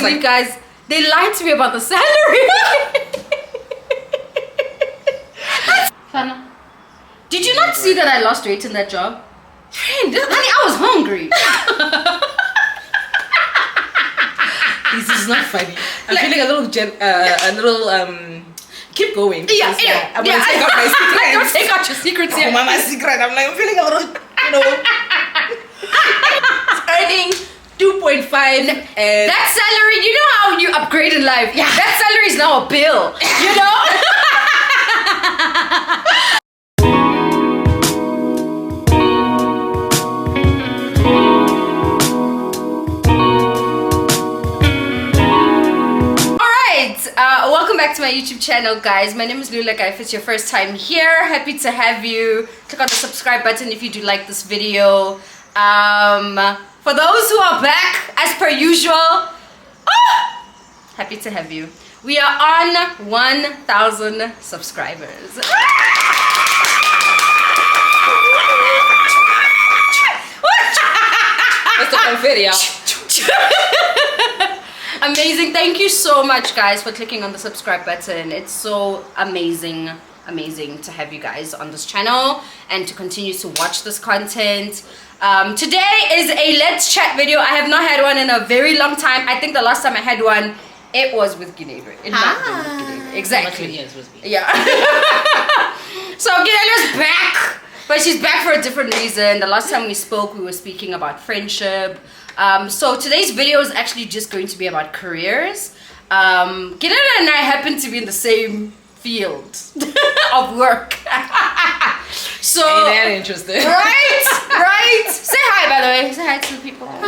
Honestly, guys, they lied to me about the salary. Fana, did you not see that I lost weight in that job? Friend, honey, I was hungry. This is not funny. I'm feeling a little keep going. Yeah. I'm gonna take out my secrets. Don't take out your secrets here. My secret. I'm like, I'm feeling a little, earning 2.5 and that salary, you know how you upgrade in life? Yeah. That salary is now a bill. You know? Welcome back to my YouTube channel, guys. My name is Luleka. If it's your first time here, happy to have you. Click on the subscribe button if you do like this video. For those who are back, as per usual, happy to have you. We are on 1,000 subscribers. What's the confetti out? Amazing. Thank you so much, guys, for clicking on the subscribe button. It's so amazing to have you guys on this channel and to continue to watch this content. Today is a let's chat video. I have not had one in a very long time. I think the last time I had one, it was with Keni. Exactly. Yes, with me. Yeah. So Keni is back, but she's back for a different reason. The last time we spoke, we were speaking about friendship. So today's video is actually just going to be about careers. Keni and I happen to be in the same field of work. So ain't that interesting? Right. Say hi, by the way. Say hi to the people. Hi.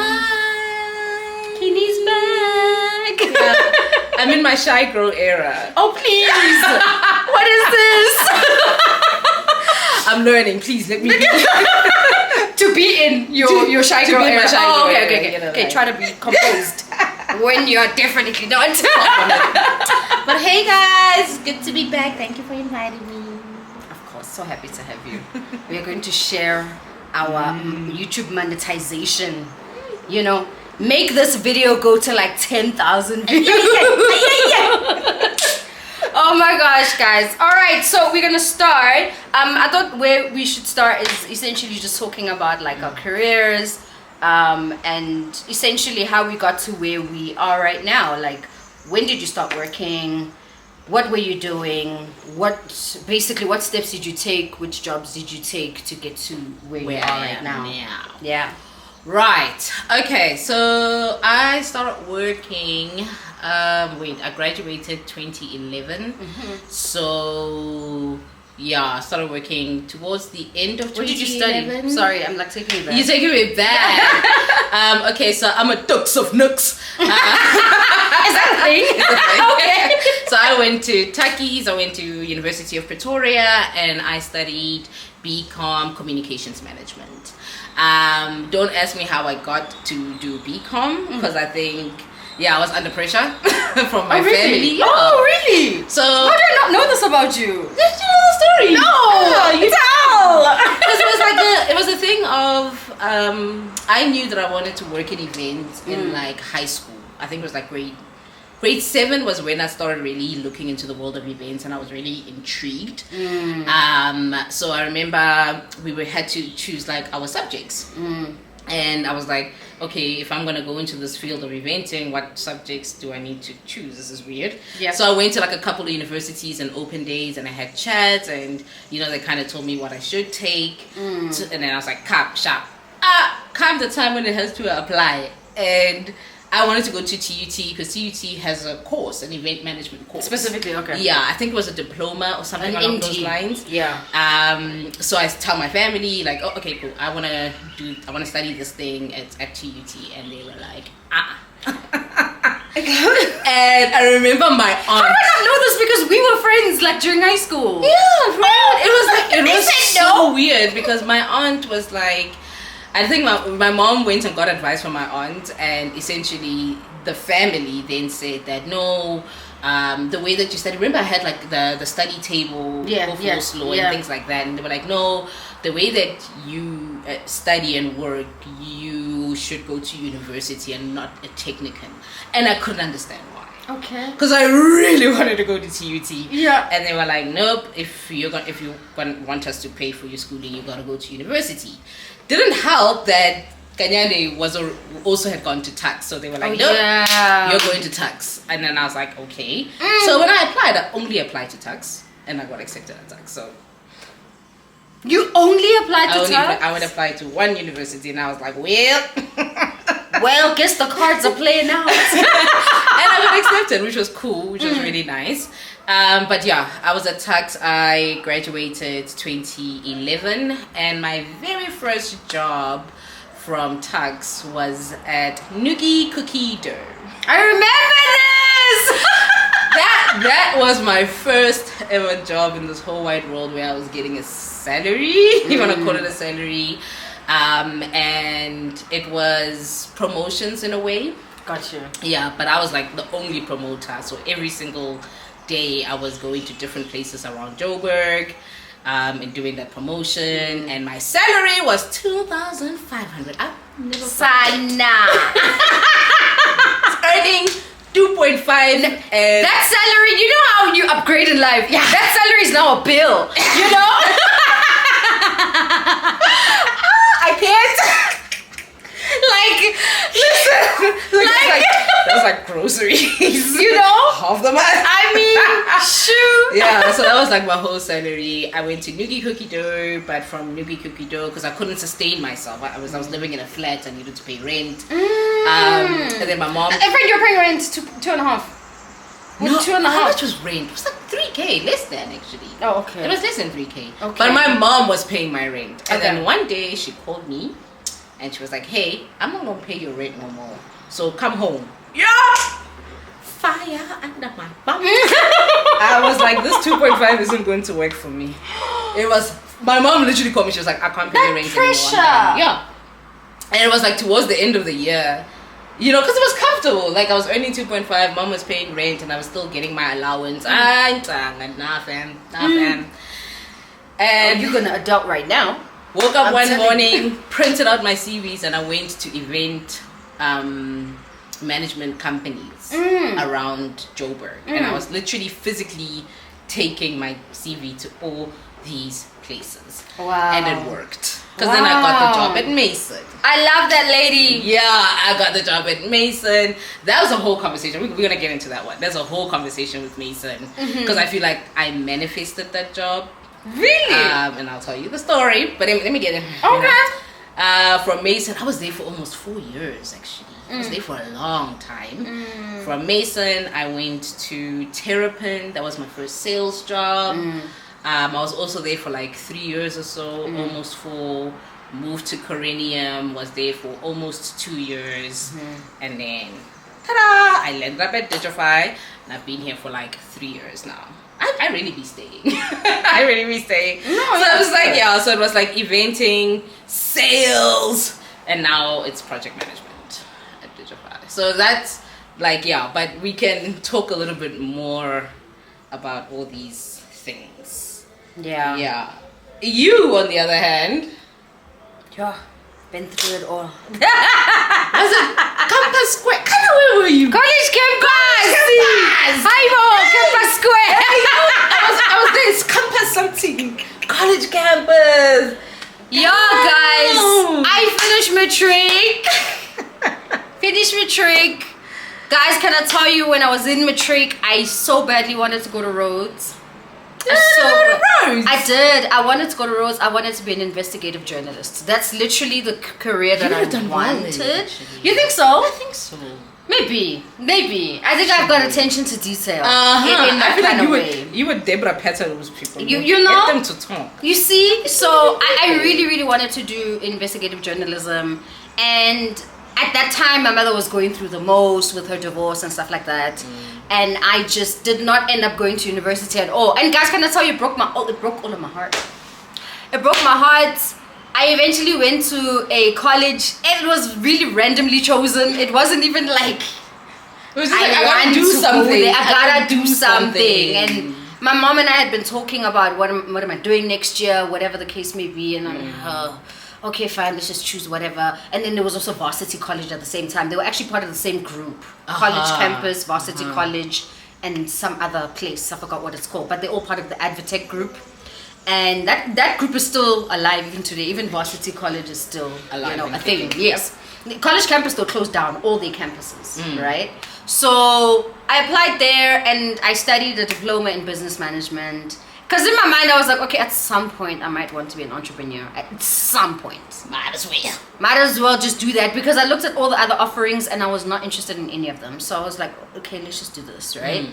Keni's back. Yeah. I'm in my shy girl era. Oh please. What is this? I'm learning. Please let me to be in your shy girl era. Oh, okay. You know, okay, like. try to be composed when you're definitely not. But hey guys, good to be back. Thank you for inviting me. Of course, so happy to have you. We are going to share our YouTube monetization. You know, make this video go to like 10,000 views. Oh my gosh, guys. All right, so we're gonna start. I thought where we should start is essentially just talking about like our careers, and essentially how we got to where we are right now. Like, when did you start working? What were you doing? What steps did you take? Which jobs did you take to get to where you are right now? Yeah. Right. Okay. So I started working. I graduated 2011. So yeah, I started working towards the end of 2011. What did you study? Sorry, I'm like taking you back. You're taking me back. Okay, so I'm a dux of nooks. Is that a thing? Okay. So I went to Tukkies, I went to University of Pretoria, and I studied BCom Communications Management. Don't ask me how I got to do BCom, because I think I was under pressure from my family. Yeah. Oh, really? So how did I not know this about you? Did you know the story? No, you tell. Because it was a thing of I knew that I wanted to work in events in like high school. I think it was like grade 7 was when I started really looking into the world of events, and I was really intrigued. So I remember we had to choose like our subjects. And I was like, okay, if I'm gonna go into this field of eventing, what subjects do I need to choose? This is weird. Yeah. So I went to like a couple of universities and open days, and I had chats, and they kind of told me what I should take. And then I was like, come the time when it has to apply. And I wanted to go to TUT because TUT has a course, an event management course. Specifically, okay. Yeah, I think it was a diploma or something along those lines. Yeah. So I tell my family like, oh, okay, cool. I wanna study this thing at TUT, and they were like, And I remember my aunt. How did I not know this? Because we were friends like during high school. Yeah, right. It was so weird because my aunt was like, I think my mom went and got advice from my aunt, and essentially the family then said that no, the way that you study. Remember, I had like the study table, slow and things like that, and they were like, no, the way that you study and work, you you should go to university and not a technicum. And I couldn't understand why. Okay. Because I really wanted to go to TUT. Yeah. And they were like, nope, if you want us to pay for your schooling, you gotta go to university. Didn't help that Kanyane also had gone to tax, so they were like, nope, you're going to tax. And then I was like, okay. So when I applied, I only applied to tax, and I got accepted at tax. So you only applied to tax? I would apply to one university, and I was like, well, well, guess the cards are playing out. And I got accepted, which was cool, which was really nice. But yeah, I was at tax. I graduated 2011, and my very first job from tax was at Noogie Cookie Dough. I remember this. That was my first ever job in this whole wide world where I was getting a salary. You want to call it a salary? And it was promotions in a way. Gotcha. Yeah, but I was like the only promoter, so every single day I was going to different places around Joburg and doing that promotion, and my salary was 2,500. I've never Sana. earning 2.5, and That salary, you know how you upgrade in life? Yeah. That salary is now a bill. You know? I can't. Like, listen. That was like groceries. You know? Half the month. I mean, shoot. Yeah, so that was like my whole salary. I went to Noogie Cookie Dough, but from Noogie Cookie Dough, because I couldn't sustain myself. I was living in a flat. I needed to pay rent. And then my mom. I think you're paying rent two and a half. No, 2.5. how much was rent? It was like 3K, less than actually. Oh, okay. It was less than 3K. Okay. But my mom was paying my rent. And Okay. then one day she called me and she was like, hey, I'm not going to pay your rent no more. So come home. Yeah! Fire under my bum. I was like, this 2.5 isn't going to work for me. It was, my mom literally called me. She was like, I can't pay your rent pressure. anymore. Yeah. And it was like towards the end of the year. You know, because it was comfortable. Like, I was earning 2.5, mom was paying rent, and I was still getting my allowance. Nothing. And You're gonna adult right now. woke up I'm one telling morning, printed out my CVs, and I went to event management companies around Joburg. And I was literally physically taking my CV to all these places. Wow. And it worked. Because then I got the job at Mason. I love that lady. Yeah, I got the job at Mason. That was a whole conversation. We're going to get into that one. There's a whole conversation with Mason. Because I feel like I manifested that job. Really? And I'll tell you the story. But let me get it. Okay. From Mason, I was there for almost 4 years, actually. I was there for a long time. From Mason, I went to Terrapin. That was my first sales job. I was also there for like 3 years or so, almost 4. Moved to Corinium, was there for almost 2 years. And then, ta-da! I landed up at Digify, and I've been here for like 3 years now. I really be staying. I really be staying. No, so I was like, yeah, so it was like eventing, sales, and now it's project management at Digify. So that's like, yeah, but we can talk a little bit more about all these things. Yeah. Yeah. You, on the other hand, Yeah. Been through it all. was it Campus Square? Kind of, where were you? College campus. Hi, Mo. Campus Square. I was there. It's Campus something. College campus. Yo, guys. I finished matric. Guys, can I tell you, when I was in matric, I so badly wanted to go to Rhodes. I did. I wanted to go to Rhodes. I wanted to be an investigative journalist. That's literally the career that I wanted. You think so? I think so. Maybe. I think I've got attention to detail. In I that feel like kind of way. you were Deborah Petter's people. You know? Get them to talk. You see? So I really, really wanted to do investigative journalism. And at that time, my mother was going through the most with her divorce and stuff like that. And I just did not end up going to university at all. And guys, can I tell you, it broke all of my heart. It broke my heart. I eventually went to a college. It was really randomly chosen. It wasn't even like, It was just like, I gotta do something. I gotta do something. And my mom and I had been talking about what am I doing next year, whatever the case may be. And I'm like, okay, fine, let's just choose whatever. And then there was also Varsity College at the same time. They were actually part of the same group. College campus, Varsity College, and some other place. I forgot what it's called. But they're all part of the Advotech group. And that group is still alive even today. Even Varsity College is still alive, a thing. Yes. College campus still closed down, all their campuses, right? So I applied there and I studied a diploma in business management. Because in my mind, I was like, okay, at some point, I might want to be an entrepreneur. At some point. Might as well. Might as well just do that. Because I looked at all the other offerings and I was not interested in any of them. So I was like, okay, let's just do this, right?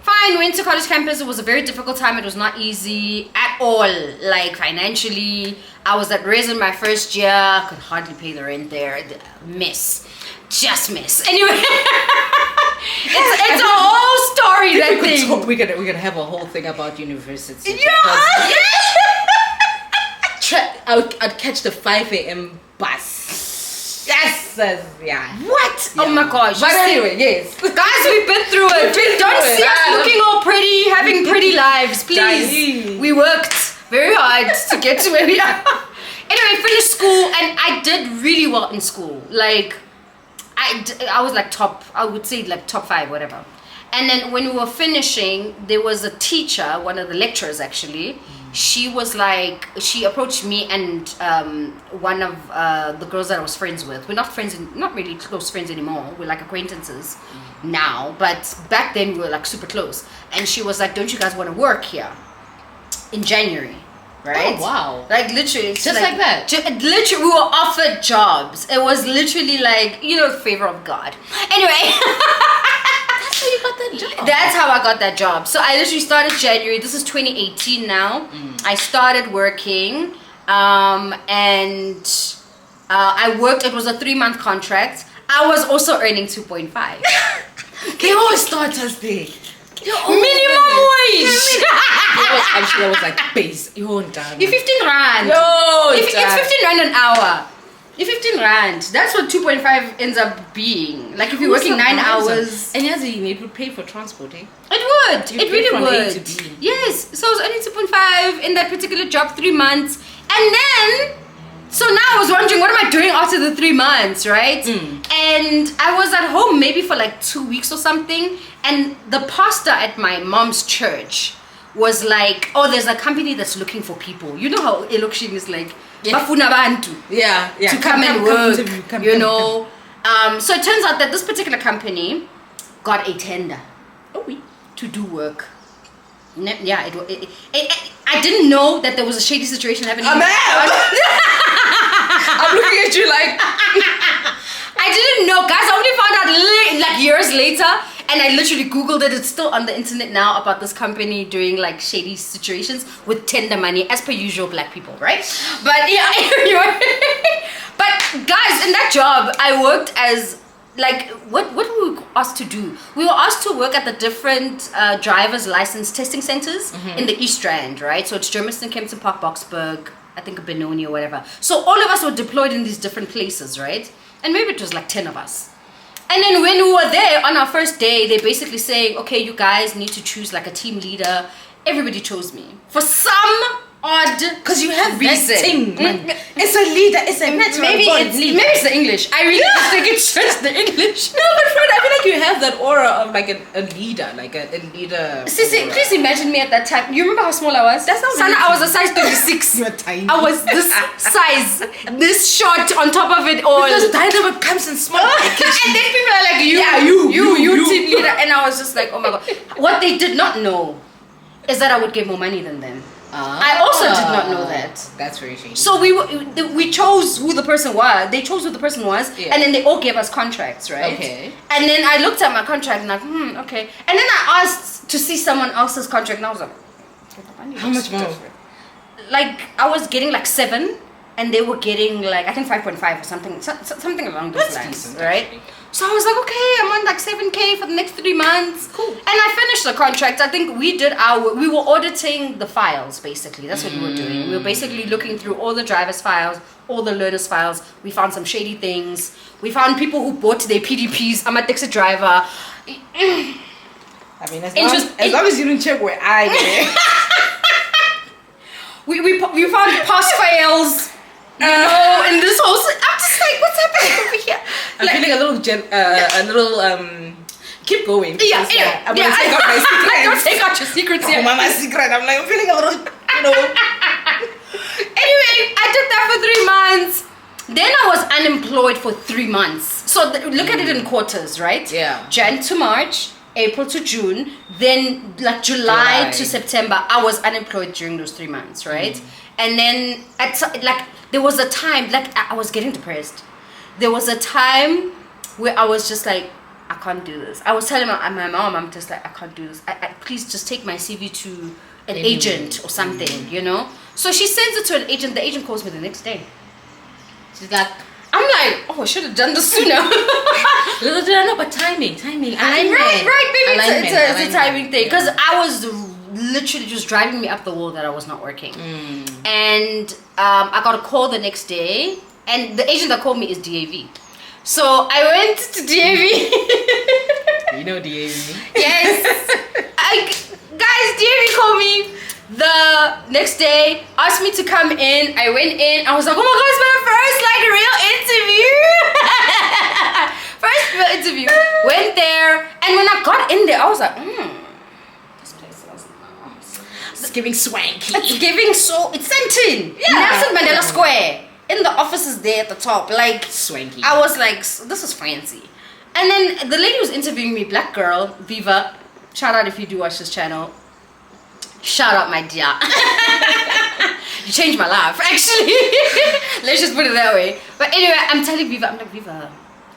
Fine, went to college campus. It was a very difficult time. It was not easy at all. Like, financially, I was at Raisin my first year. Could hardly pay the rent there. Just miss. Anyway, it's a whole story, that thing. We're gonna have a whole thing about university. Yeah. I'd catch the 5 a.m. bus. Yes. Yeah. What? Yeah. Oh my gosh. But anyway, yes. Guys, we've been through it. Don't see us looking all pretty, having pretty lives, please. We worked very hard to get to where we are. Anyway, finished school and I did really well in school. Like, I was like top 5, whatever. And then when we were finishing, there was a teacher, one of the lecturers actually. She was like, she approached me and one of the girls that I was friends with. We're not friends, not really close friends anymore. We're like acquaintances now. But back then we were like super close. And she was like, don't you guys want to work here in January? Right? Oh, wow. Like literally. Just like that. Literally, we were offered jobs. It was literally like, favor of God. Anyway. That's how you got that job. That's how I got that job. So I literally started January. This is 2018 now. I started working. And I worked. It was a 3-month contract. I was also earning 2.5. They always start us there. Minimum wage. I'm sure that was like base. You're done. You're 15 rand. It's 15 rand an hour. You're 15 rand. That's what 2.5 ends up being. Like if you're working 9 hours. And yes, it would pay for transport, eh? It would. It really from would. A to B. Yes. So I was earning 2.5 in that particular job, 3 months. And then, so now I was wondering, what am I doing after the 3 months, right? And I was at home maybe for like 2 weeks or something. And the pastor at my mom's church was like, oh, there's a company that's looking for people. You know how election is like, bafuna bantu. Yeah. To come and work, So it turns out that this particular company got a tender to do work. Yeah, I didn't know that there was a shady situation happening. I'm looking at you like... I didn't know, guys. I only found out like years later, and I literally Googled it. It's still on the internet now about this company doing like shady situations with tender money, as per usual, black people, right? But yeah, anyway. But guys, in that job, I worked as like what were we asked to do? We were asked to work at the different driver's license testing centers in the East Rand, right? So it's Germiston, Kempton Park, Boksburg, I think Benoni or whatever. So all of us were deployed in these different places, right? And maybe it was like 10 of us. And then when we were there on our first day, they basically saying, okay, you guys need to choose like a team leader. Everybody chose me. For some odd because you have reason. That thing, man. It's a leader. It's a natural maybe leader. Maybe it's the English. I really think it's just the English. No, but friend, I feel like you have that aura of like a leader, like a leader. Sissy, please imagine me at that time. You remember how small I was? That's not Sana, I was a size 36. You were tiny. I was this size, this short on top of it all. Because dynamite comes in small packages. And then people are like, you team leader. And I was just like, oh my god. What they did not know is that I would get more money than them. I also did not know that. That's very shady. So we chose who the person was. They chose who the person was, and then they all gave us contracts, right? Okay. And then I looked at my contract and like, okay. And then I asked to see someone else's contract, and I was like, how much more? Like I was getting like 7, and they were getting like I think 5.5 or something, something along those lines, decent, right? actually. So I was like, okay, I'm on like 7K for the next 3 months. Cool. And I finished the contract. I think we were auditing the files, basically. That's what we were doing. We were basically looking through all the driver's files, all the learner's files. We found some shady things. We found people who bought their PDPs. I'm a taxi driver. I mean, as long as you didn't check where I get. we found pass fails. You know, in this whole, I'm just like, what's happening over here? I'm feeling a little keep going. Yeah, I'm gonna take out my secrets. I don't take out your secrets here. My secret. I'm like, I'm feeling a little, Anyway, I did that for 3 months. Then I was unemployed for 3 months. So look at it in quarters, right? Yeah. Jan to March, April to June, then like July to September, I was unemployed during those 3 months, right? And then there was a time, like I was getting depressed. There was a time where I was just like, I can't do this. I was telling my mom, I'm just like, I can't do this. Please just take my CV to an agent or something, you know? So she sends it to an agent. The agent calls me the next day. She's like, I'm like, oh, I should have done this sooner. Little did I know, but timing. Alignment. Right, baby. It's a timing thing. Because Yeah. I was literally just driving me up the wall that I was not working. And I got a call the next day. And the agent that called me is DAV. So I went to DAV. You know DAV? Yes. Guys, DAV called me the next day, asked me to come in. I went in. I was like, oh my god, it's my first first real interview. Went there, and when I got in there, I was like, this place is nice. It's giving swanky. It's giving it's Sentin. Yeah. Nelson Mandela Square. In the offices there at the top, like swanky. I was like, this is fancy. And then the lady who was interviewing me, black girl, Viva. Shout out if you do watch this channel. Shout out, my dear. You changed my life, actually. Let's just put it that way. But anyway, I'm telling Viva, I'm like, Viva,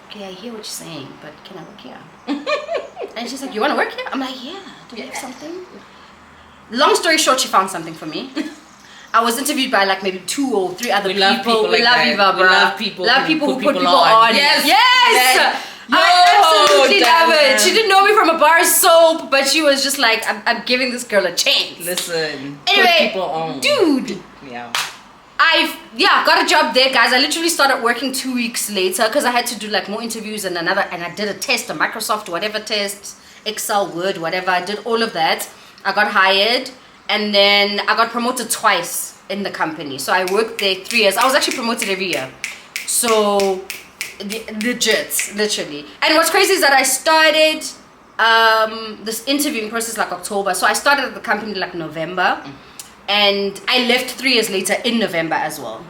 okay, I hear what you're saying, but can I work here? And she's like, you want to work here? I'm like, yeah. Do you have something? Long story short, she found something for me. I was interviewed by like maybe 2 or 3 other people. We love Viva, bro. We love people. Love people who put people on. on. Yes. I absolutely love damn. it. She didn't know me from a bar of soap, but she was just like, I'm giving this girl a chance. Listen. Anyway, put people on. Dude. Yeah. I got a job there, guys. I literally started working 2 weeks later because I had to do like more interviews and I did a test, a Microsoft whatever test, Excel, Word, whatever. I did all of that. I got hired. And then I got promoted twice in the company. So I worked there 3 years. I was actually promoted every year. So, legit, literally. And what's crazy is that I started this interviewing process like October. So I started at the company like November. And I left 3 years later in November as well.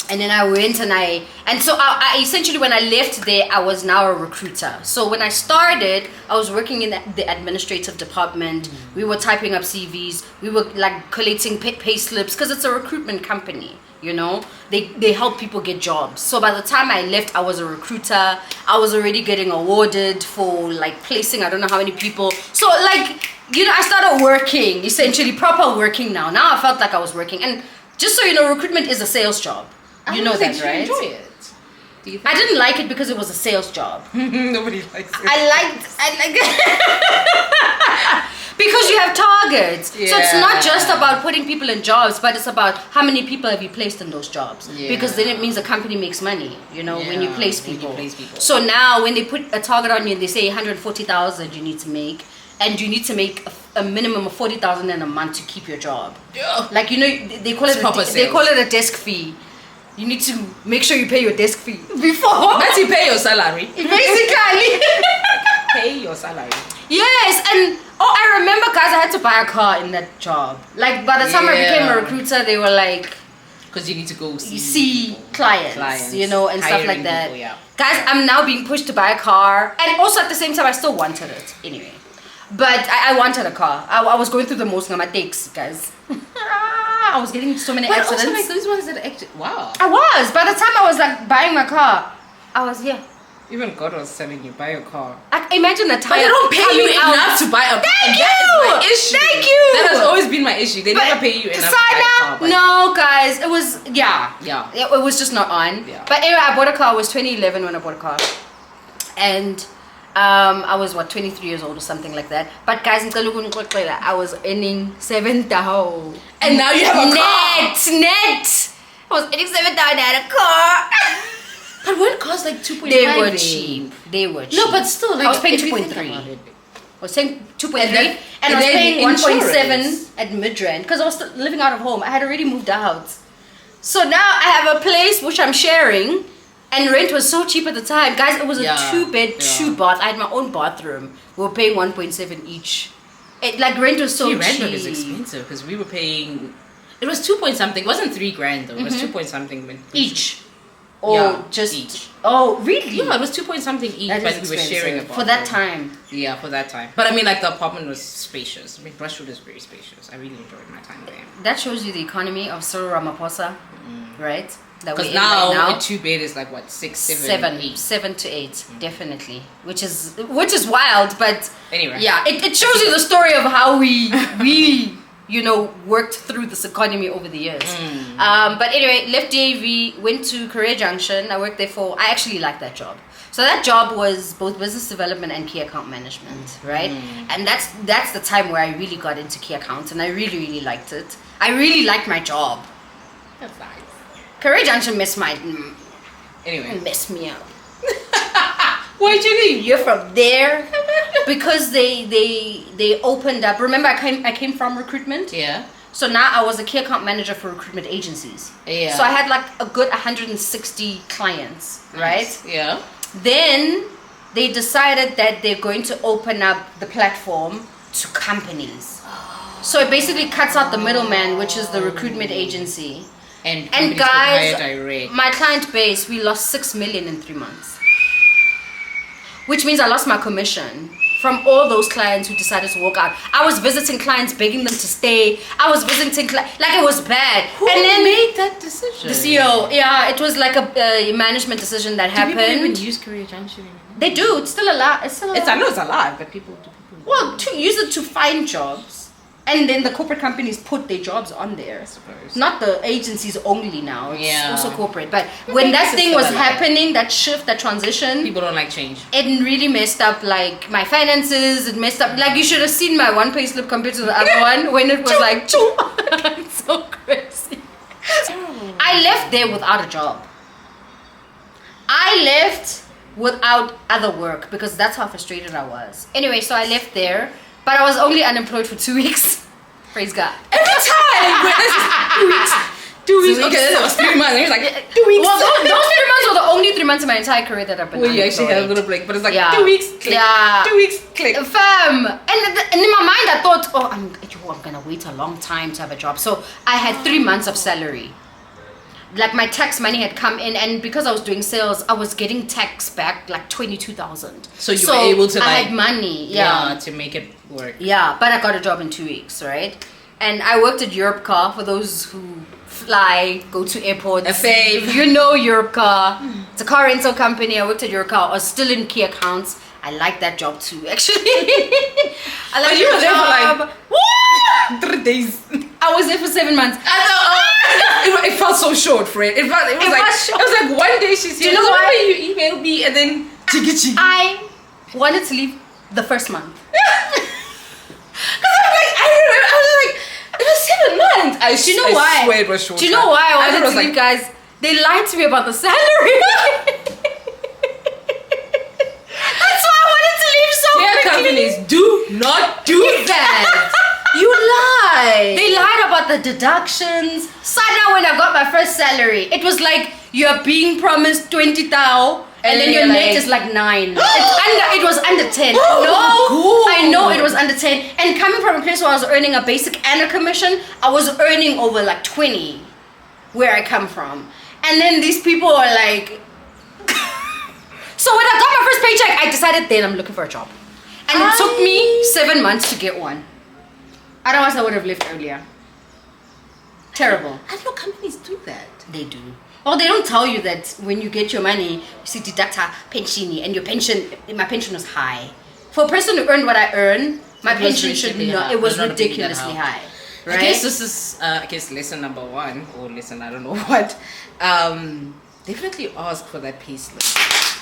And then I went and so I essentially when I left there, I was now a recruiter. So when I started, I was working in the administrative department. We were typing up CVs. We were like collating pay slips because it's a recruitment company, you know. They help people get jobs. So by the time I left, I was a recruiter. I was already getting awarded for like placing I don't know how many people. So like, you know, I started working, essentially proper working now. Now I felt like I was working. And just so you know, recruitment is a sales job. You know that, right? You enjoy it? Do you think I didn't like it because it was a sales job. Nobody likes it. I like because you have targets. Yeah. So it's not just about putting people in jobs, but it's about how many people have you placed in those jobs. Yeah. Because then it means the company makes money, you know, when you place people. people. So now when they put a target on you and they say 140,000 you need to make, and you need to make a minimum of 40,000 in a month to keep your job. Yeah. Like, you know, they call it a desk fee. You need to make sure you pay your desk fee before. That's you pay your salary. Basically. Pay your salary. Yes, and I remember, guys, I had to buy a car in that job. Like, by the time I became a recruiter, they were like, because you need to go see clients, you know, and stuff like that. People, yeah. Guys, I'm now being pushed to buy a car, and also at the same time, I still wanted it anyway. But I wanted a car. I was going through the most of my takes, guys. I was getting into so many accidents. Also, like those ones that actually, wow. I was. By the time I was like buying my car, I was Even God was telling you buy a car. Imagine a tire. But they don't pay you out. enough to buy a car. Thank you. That is my issue. Thank you. That has always been my issue. They never pay you enough to buy a car. No, guys, it was Yeah. It was just not on. Yeah. But anyway, I bought a car. It was 2011 when I bought a car, and I was 23 years old or something like that. But guys, I was earning 7,000. And now you have a car. Net. I was earning 7,000. I had a car. But weren't cars like 2.5? They were cheap. They were cheap. No, but still, like I was paying if you think 2.3. about it. I was paying 2.3 And and I was then paying insurance. 1.7 at Midrand because I was still living out of home. I had already moved out. So now I have a place which I'm sharing, and rent was so cheap at the time. Guys, it was a 2-bed, 2-bath. I had my own bathroom. We were paying 1.7 each. Rent was so cheap. Rent was expensive because we were paying. It was 2 point something. It wasn't $3,000 though. It was 2 point something each. Or just each. Oh, really? Yeah, it was 2 point something each. That but is we were sharing a bathroom. for that time. Yeah, for that time. But I mean, like the apartment was spacious. I mean, Brushwood is very spacious. I really enjoyed my time there. That shows you the economy of Cyril Ramaphosa, right? Because now a 2-bed is like what 6, 7, 8. 7 to 8, definitely. Which is wild, but anyway. Yeah, it shows you the story of how we worked through this economy over the years. But anyway, left DAV, went to Career Junction. I worked there I actually liked that job. So that job was both business development and key account management, right? And that's the time where I really got into key accounts, and I really, really liked it. I really liked my job. That's nice. Career Junction messed me up. Why'd you leave? You're from there because they opened up. Remember, I came from recruitment. Yeah. So now I was a key account manager for recruitment agencies. Yeah. So I had like a good 160 clients, right? Yeah. Then they decided that they're going to open up the platform to companies. So it basically cuts out the middleman, which is the recruitment agency. And guys, direct. my client base, we lost 6 million in 3 months. Which means I lost my commission from all those clients who decided to walk out. I was visiting clients, begging them to stay. I was visiting it was bad. Who made that decision? The CEO. Yeah, it was like a management decision that happened. Do people even use Career Junction anymore? They do. It's still alive. I know it's alive, but people. Well, to use it to find jobs. And then the corporate companies put their jobs on there. I suppose. Not the agencies only now. It's also corporate. But I when that thing was happening, that shift, that transition. People don't like change. It really messed up like my finances. It messed up. Like you should have seen my one pay slip compared to the other one when it was like two. It's so crazy. I left there without a job. I left without other work because that's how frustrated I was. Anyway, so I left there. But I was only unemployed for 2 weeks. Praise God. Every time! Wait, this is 2 weeks. 2 weeks. Okay, that was 3 months. And he was like, 2 weeks. Well, those 3 months were the only 3 months in my entire career that I've been unemployed. You actually had a little break, but it's like 2 weeks, click. Yeah. 2 weeks, click. Fam. And in my mind, I thought, I'm going to wait a long time to have a job. So I had 3 months of salary. Like my tax money had come in, and because I was doing sales, I was getting tax back like 22,000. So you were able to I had money, to make it work. Yeah, but I got a job in 2 weeks, right? And I worked at Europe Car for those who fly, go to airports. A fave. You know Europe Car. It's a car rental company. I worked at Europe Car. I was still in key accounts. I like that job too, actually. I like you were there for like 3 days. I was there for 7 months. It felt so short, Fred. It was like 1 day she's here. Do you know why you emailed me and then chiggy. I wanted to leave the first month. Because I was like, it was 7 months. Do you know why? I swear it was short. Do you know why I wanted to leave, guys? They lied to me about the salary. That's why I wanted to leave so quickly. Companies do not do that. You lie. They lied about the deductions. So now when I got my first salary, it was like you're being promised 20,000 and then your net is like 9. It was under 10. I know it was under 10. And coming from a place where I was earning a basic and a commission, I was earning over like 20 where I come from. And then these people are like... So when I got my first paycheck, I decided then I'm looking for a job. And it took me 7 months to get one. Otherwise, I would have left earlier. Terrible. I know companies do that. They do. Oh, they don't tell you that when you get your money, you see deduct pensioni, and your pension, my pension was high. For a person who earned what I earn, my pension should not, it was ridiculously high. Right? I guess this is, lesson number 1, or lesson I don't know what. Definitely ask for that payslip.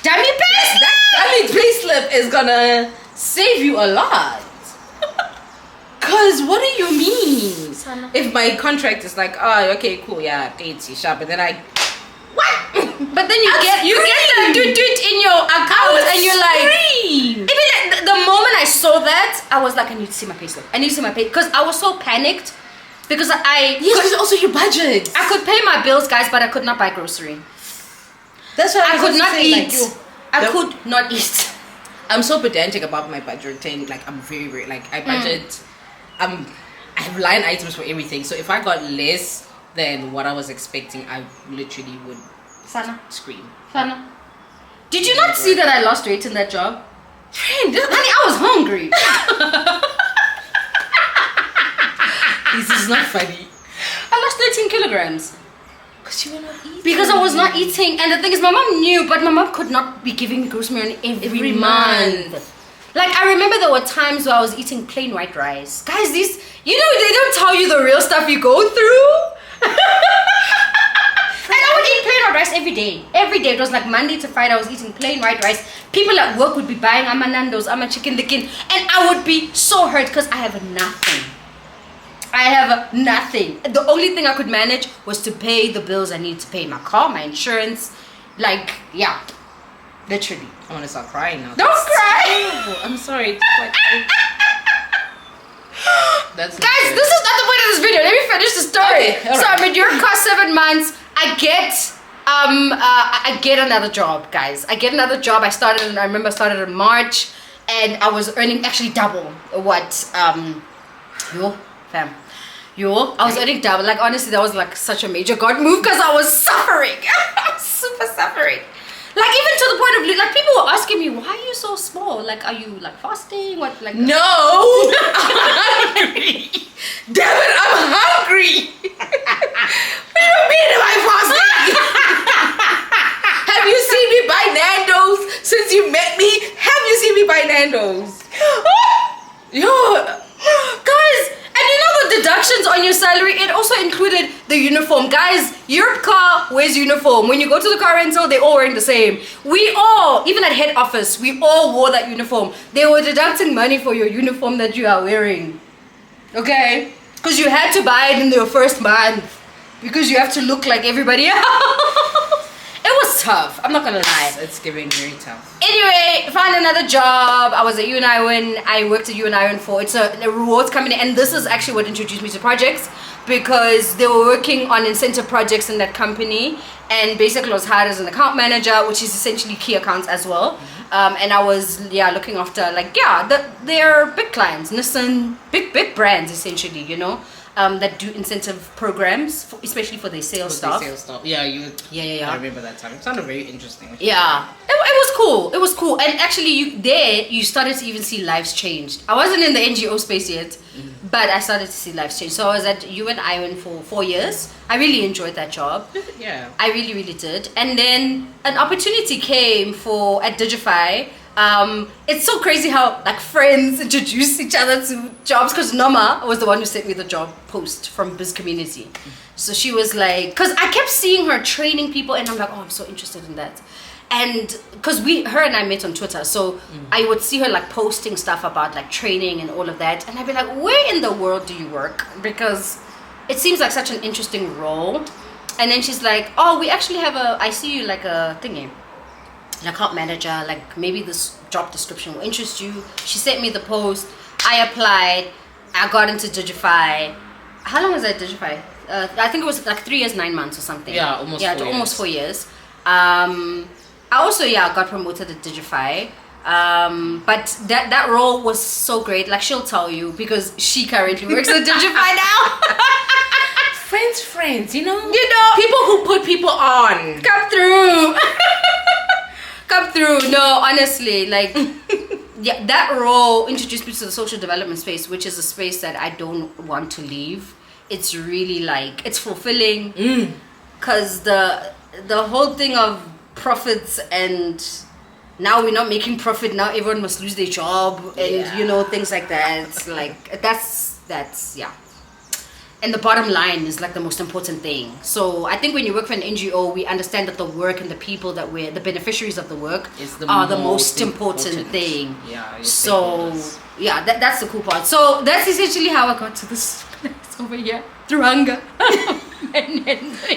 Dummy payslip! That dummy payslip is gonna save you a lot. Cause what do you mean? If my contract is like, okay, cool, yeah, 80 sharp, and then what? But then you get the do-do in your account, and you're like, even the moment I saw that, I was like, I need to see my payslip. I need to see my pay, because I was so panicked because Yes, it's also your budget. I could pay my bills, guys, but I could not buy grocery. That's what I could not eat. Like, I could not eat. I'm so pedantic about my budgeting. Like I'm very, very like I budget. I have line items for everything. So if I got less than what I was expecting, I literally would scream. Sana. Did you not see that I lost weight in that job? Friend, Honey, I was hungry. this is not funny. I lost 13 kilograms. Because you were not eating. Because I was not eating. And the thing is, my mom knew, but my mom could not be giving me grocery money every month. Like, I remember there were times where I was eating plain white rice. Guys, these, they don't tell you the real stuff you go through. And I would eat plain white rice every day. Every day. It was like Monday to Friday, I was eating plain white rice. People at work would be buying Nando's, chicken licken. And I would be so hurt because I have nothing. I have nothing. The only thing I could manage was to pay the bills I need to pay. My car, my insurance. Like, yeah. Literally. I want to start crying now. Don't cry! Terrible. I'm sorry. That's Guys, this is not the point of this video. Let me finish the story. Okay, so I'm in your car 7 months. I get another job, guys. I get another job. I remember I started in March, and I was earning actually double what I was earning double. Like, honestly, that was like such a major God move because I was suffering. I was super suffering. Like, even to the point of, like, people were asking me, why are you so small? Like, are you, like, fasting? What, like... No! I'm hungry! Damn it, I'm hungry! What do you mean am I fasting? Have you seen me buy Nando's since you met me? Have you seen me buy Nando's? Yo! Guys, and you know the deductions on your salary, it also included the uniform. Guys, your car wears uniform. When you go to the car rental, they're all wearing the same. We all, even at head office, we all wore that uniform. They were deducting money for your uniform that you are wearing. Okay? Because you had to buy it in your first month. Because you have to look like everybody else. It was tough. I'm not gonna lie. It's giving very tough. Anyway, found another job. I was at UNIWIN. I worked at UNIWIN it's a rewards company, and this is actually what introduced me to projects, because they were working on incentive projects in that company, and basically I was hired as an account manager, which is essentially key accounts as well. And I was looking after their big clients, Nissan, big brands essentially, that do incentive programs, especially for their sales staff. Yeah, Yeah. I remember that time. It sounded very interesting. Yeah, it was cool. It was cool, and actually, you started to even see lives changed. I wasn't in the NGO space yet, but I started to see lives change. So I was at UNIWIN for 4 years. I really enjoyed that job. Yeah, I really, really did. And then an opportunity came at Digify. It's so crazy how like friends introduce each other to jobs, because Noma was the one who sent me the job post from Biz Community. So she was like, because I kept seeing her training people, and I'm like, oh, I'm so interested in that. And because her and I met on Twitter, so I would see her like posting stuff about like training and all of that, and I'd be like, where in the world do you work? Because it seems like such an interesting role. And then she's like, oh, we actually have I see you like a thingy, an account manager, like maybe this job description will interest you. She sent me the post. I applied. I got into Digify. How long was I at Digify? I think it was like 3 years, 9 months or something. Yeah, almost 4 years. I also got promoted at Digify. But that role was so great. Like, she'll tell you, because she currently works at Digify now. friends, people who put people on. Come through. Come through. No, honestly, like, that role introduced me to the social development space, which is a space that I don't want to leave. It's really like, it's fulfilling, because the whole thing of profits, and now we're not making profit, now everyone must lose their job, and things like that. It's like, that's and the bottom line is like the most important thing. So I think when you work for an NGO, we understand that the work and the people that the beneficiaries of the work are the most important thing. Yeah. So that's the cool part. So that's essentially how I got to this place over here, through hunger.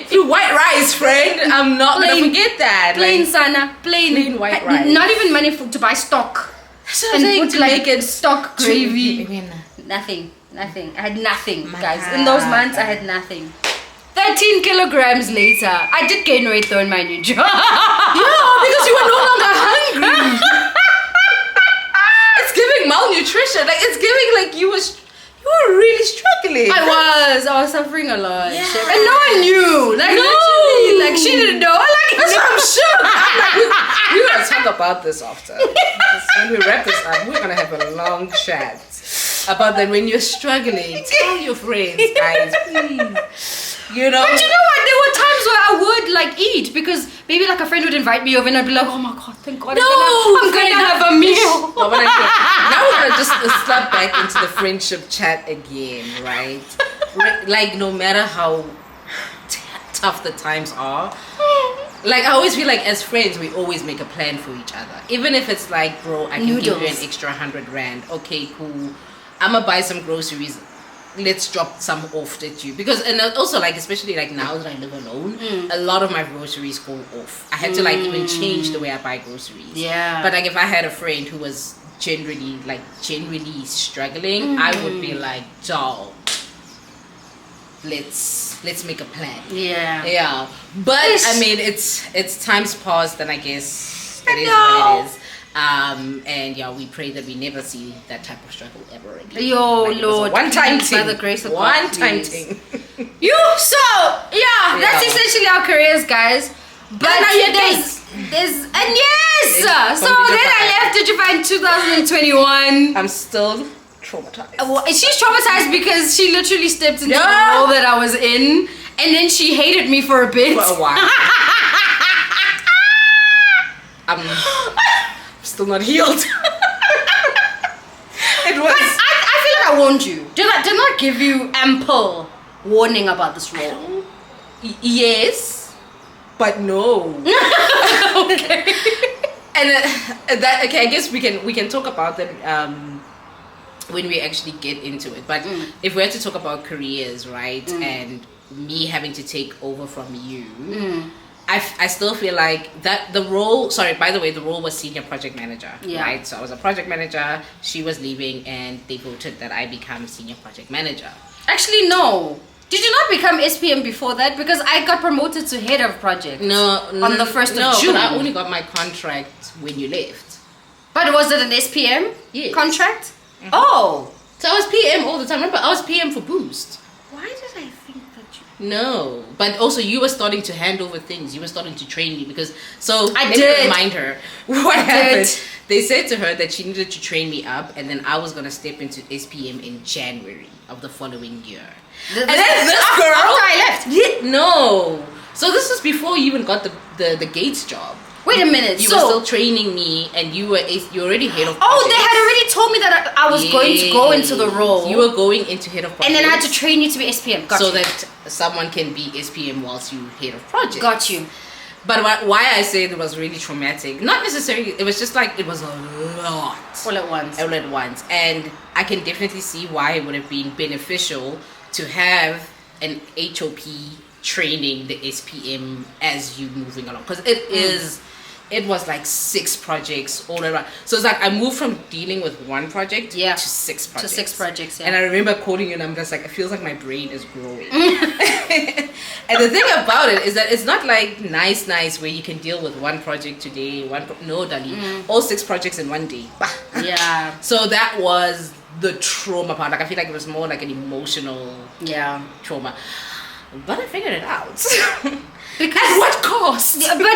Through white rice, friend. I'm not gonna forget that. Plain sana, plain white rice. Not even money to buy stock. So and put to like make it stock gravy. I mean, Nothing. Nothing. I had nothing, My guys. In those God. months, I had nothing. 13 kilograms later, I did gain weight though in my new job. Yeah, because you were no longer hungry. It's giving malnutrition. Like it's giving like you were really struggling. I was suffering a lot. Yeah. And no one knew. Like, No. literally, like, she didn't know. Like, That's what I'm shook. I'm like, we're gonna talk about this after. Because when we wrap this up, we're gonna have a long chat about that when you're struggling. Tell your friends, guys, please. You know. But you know what? There were times where I would like eat because maybe like a friend would invite me over and I'd be like, oh my god, thank god, I'm gonna have a meal. No, but now we're gonna just slap back into the friendship chat again, right? Like no matter how tough the times are, like I always feel like as friends we always make a plan for each other. Even if it's like, bro, I can give you an extra 100 rand. Okay, cool. I'ma buy some groceries. Let's drop some off at you, because and also like especially like now that I live alone, a lot of my groceries go off. I had to like even change the way I buy groceries. Yeah. But like if I had a friend who was generally struggling, I would be like, dog, let's make a plan. Yeah. Yeah. But Yes. I mean it's times past, and I guess it is know. what it is. And yeah, we pray that we never see that type of struggle ever again. Yo, Like, it was a Lord, one-time please, by thing. the grace of God, One-time please. thing. So yeah, that's essentially our careers, guys. But And now you're there's and yes. It's So then I left Japan 2021. I'm still traumatized. Well, she's traumatized because she literally stepped into the Yeah. role that I was in, and then she hated me for a bit. For a while. I'm still not healed. It was. I feel like I warned you. Did not give you ample warning about this role. Yes, but no. Okay. And that okay, I guess we can talk about that when we actually get into it. But if we had to talk about careers, right, and me having to take over from you, I still feel like that the role. Sorry, by the way, the role was senior project manager, right? So I was a project manager. She was leaving, and they voted that I become senior project manager. Actually, no. Did you not become SPM before that? Because I got promoted to head of project. No, On the 1st of June. but I only got my contract when you left. But was it an SPM Yes. contract? Oh. So I was PM all the time. Remember, I was PM for Boost. Why did I think that you... No, but also you were starting to hand over things. You were starting to train me because. So I let did. me remind her what happened. did. They said to her that she needed to train me up, and then I was gonna step into SPM in January of the following year. And then this girl. After I left. Yeah, no. So this was before you even got the Gates job. Wait a minute. You so, were still training me, and you already head of. oh, they projects. had already told me that I was going to go into the role. You were going into head of projects. And then I had to train you to be SPM. Got so you. that someone can be SPM whilst you head of projects. Got you. But why I said it was really traumatic, not necessarily, it was just like, it was a lot. All at once. All at once. And I can definitely see why it would have been beneficial to have an HOP training the SPM as you moving along. Because it was like 6 projects all around. So it's like I moved from dealing with one project to 6 projects. To 6 projects, yeah. And I remember calling you and I'm just like, it feels like my brain is growing. And the thing about it is that it's not like nice where you can deal with one project today, no, Dali. All 6 projects in one day. Bah. Yeah. So that was the trauma part. Like I feel like it was more like an emotional trauma. But I figured it out. Because at what cost? Yeah, but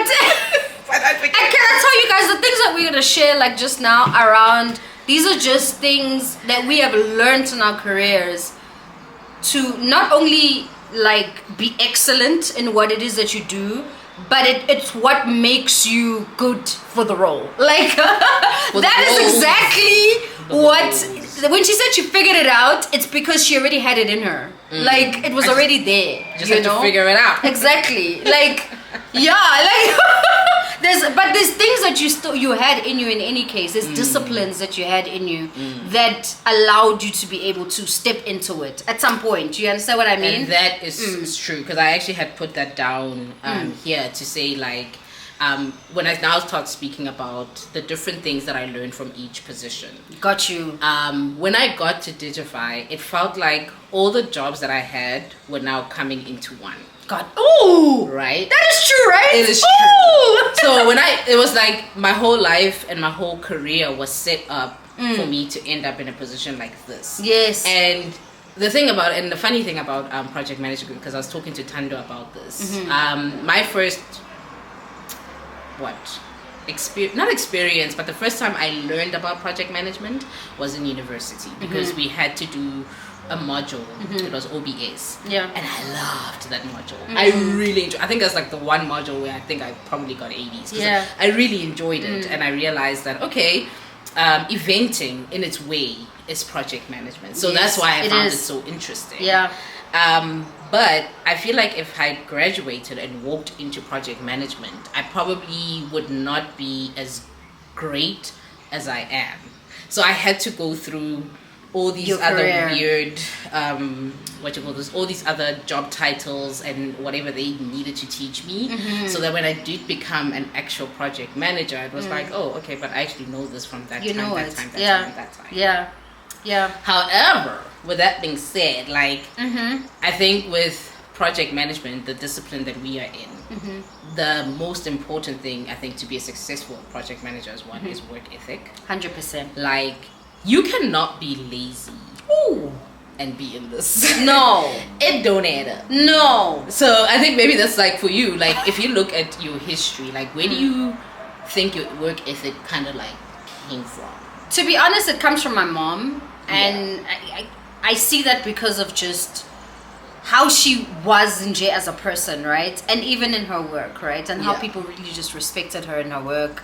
I can tell you guys the things that we're gonna share like just now around, these are just things that we have learned in our careers to not only like be excellent in what it is that you do, but it's what makes you good for the role. Like that is exactly what when she said she figured it out, it's because she already had it in her. Like it was already there. Just had to figure it out. Exactly. Like there's things that you had in you in any case. There's disciplines that you had in you that allowed you to be able to step into it at some point. Do you understand what I mean? And that is true, because I actually had put that down here to say, like, when I now start speaking about the different things that I learned from each position. Got you. When I got to Digify, it felt like all the jobs that I had were now coming into one. God. Ooh. Right? That is true, right? It is true. So it was like my whole life and my whole career was set up for me to end up in a position like this. Yes. And the thing about, and the funny thing about project management, because I was talking to Tando about this, my first, not experience, but the first time I learned about project management was in university, because we had to do a module. It was OBS. Yeah. And I loved that module. I really enjoyed. I think that's like the one module where I think I probably got 80s. Yeah. I really enjoyed it, and I realized that eventing in its way is project management. So that's why I found it so interesting. Yeah. But I feel like if I graduated and walked into project management, I probably would not be as great as I am. So I had to go through all these other weird, all these other job titles and whatever they needed to teach me, so that when I did become an actual project manager, it was like, oh, okay, but I actually know this from that time. Yeah. However, with that being said, like, I think with project management, the discipline that we are in, the most important thing, I think, to be a successful project manager is work ethic. 100%. Like, you cannot be lazy and be in this. No. It don't add up. No. So I think maybe that's like for you, like if you look at your history, like where do you think your work ethic kind of like came from? To be honest, it comes from my mom, and I see that because of just how she was in J as a person, right? And even in her work, right? And how people really just respected her in her work.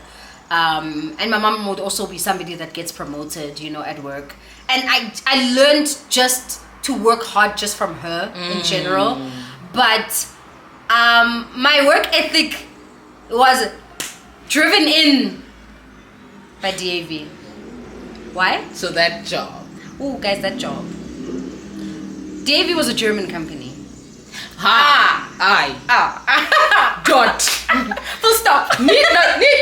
And my mom would also be somebody that gets promoted, at work. And I learned just to work hard just from her in general. But my work ethic was driven in by DAV. Why? So that job. Oh, guys, that job. DAV was a German company. Dot. Full stop. Need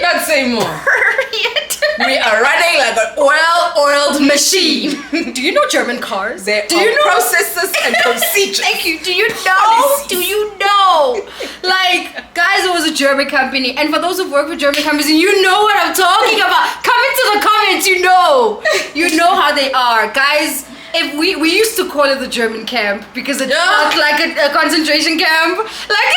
not say more. Period. We are running like an well-oiled machine. Do you know German cars? Do you know processes and procedures? Thank you. Do you know? Do you know? Like, guys, it was a German company. And for those who've worked with German companies, you know what I'm talking about. Come into the comments, you know. You know how they are. Guys, if we used to call it the German camp because it felt like a concentration camp. Like,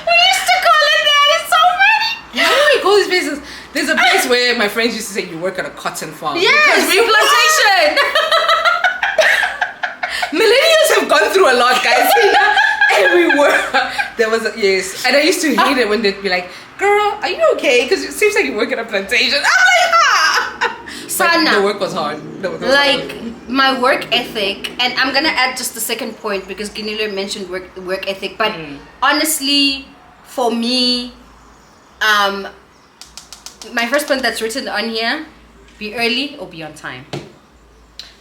we used to call it that. It's so funny. Why do we call these places? There's a place where my friends used to say you work at a cotton farm. Yes, replantation. Millennials have gone through a lot, guys. Everywhere there was and I used to hate it when they'd be like, "Girl, are you okay? Because it seems like you work at a plantation." I'm like, Sana. The work was hard. My work ethic, and I'm gonna add just the second point because Ginilo mentioned work ethic, but honestly, for me, my first point that's written on here: be early or be on time.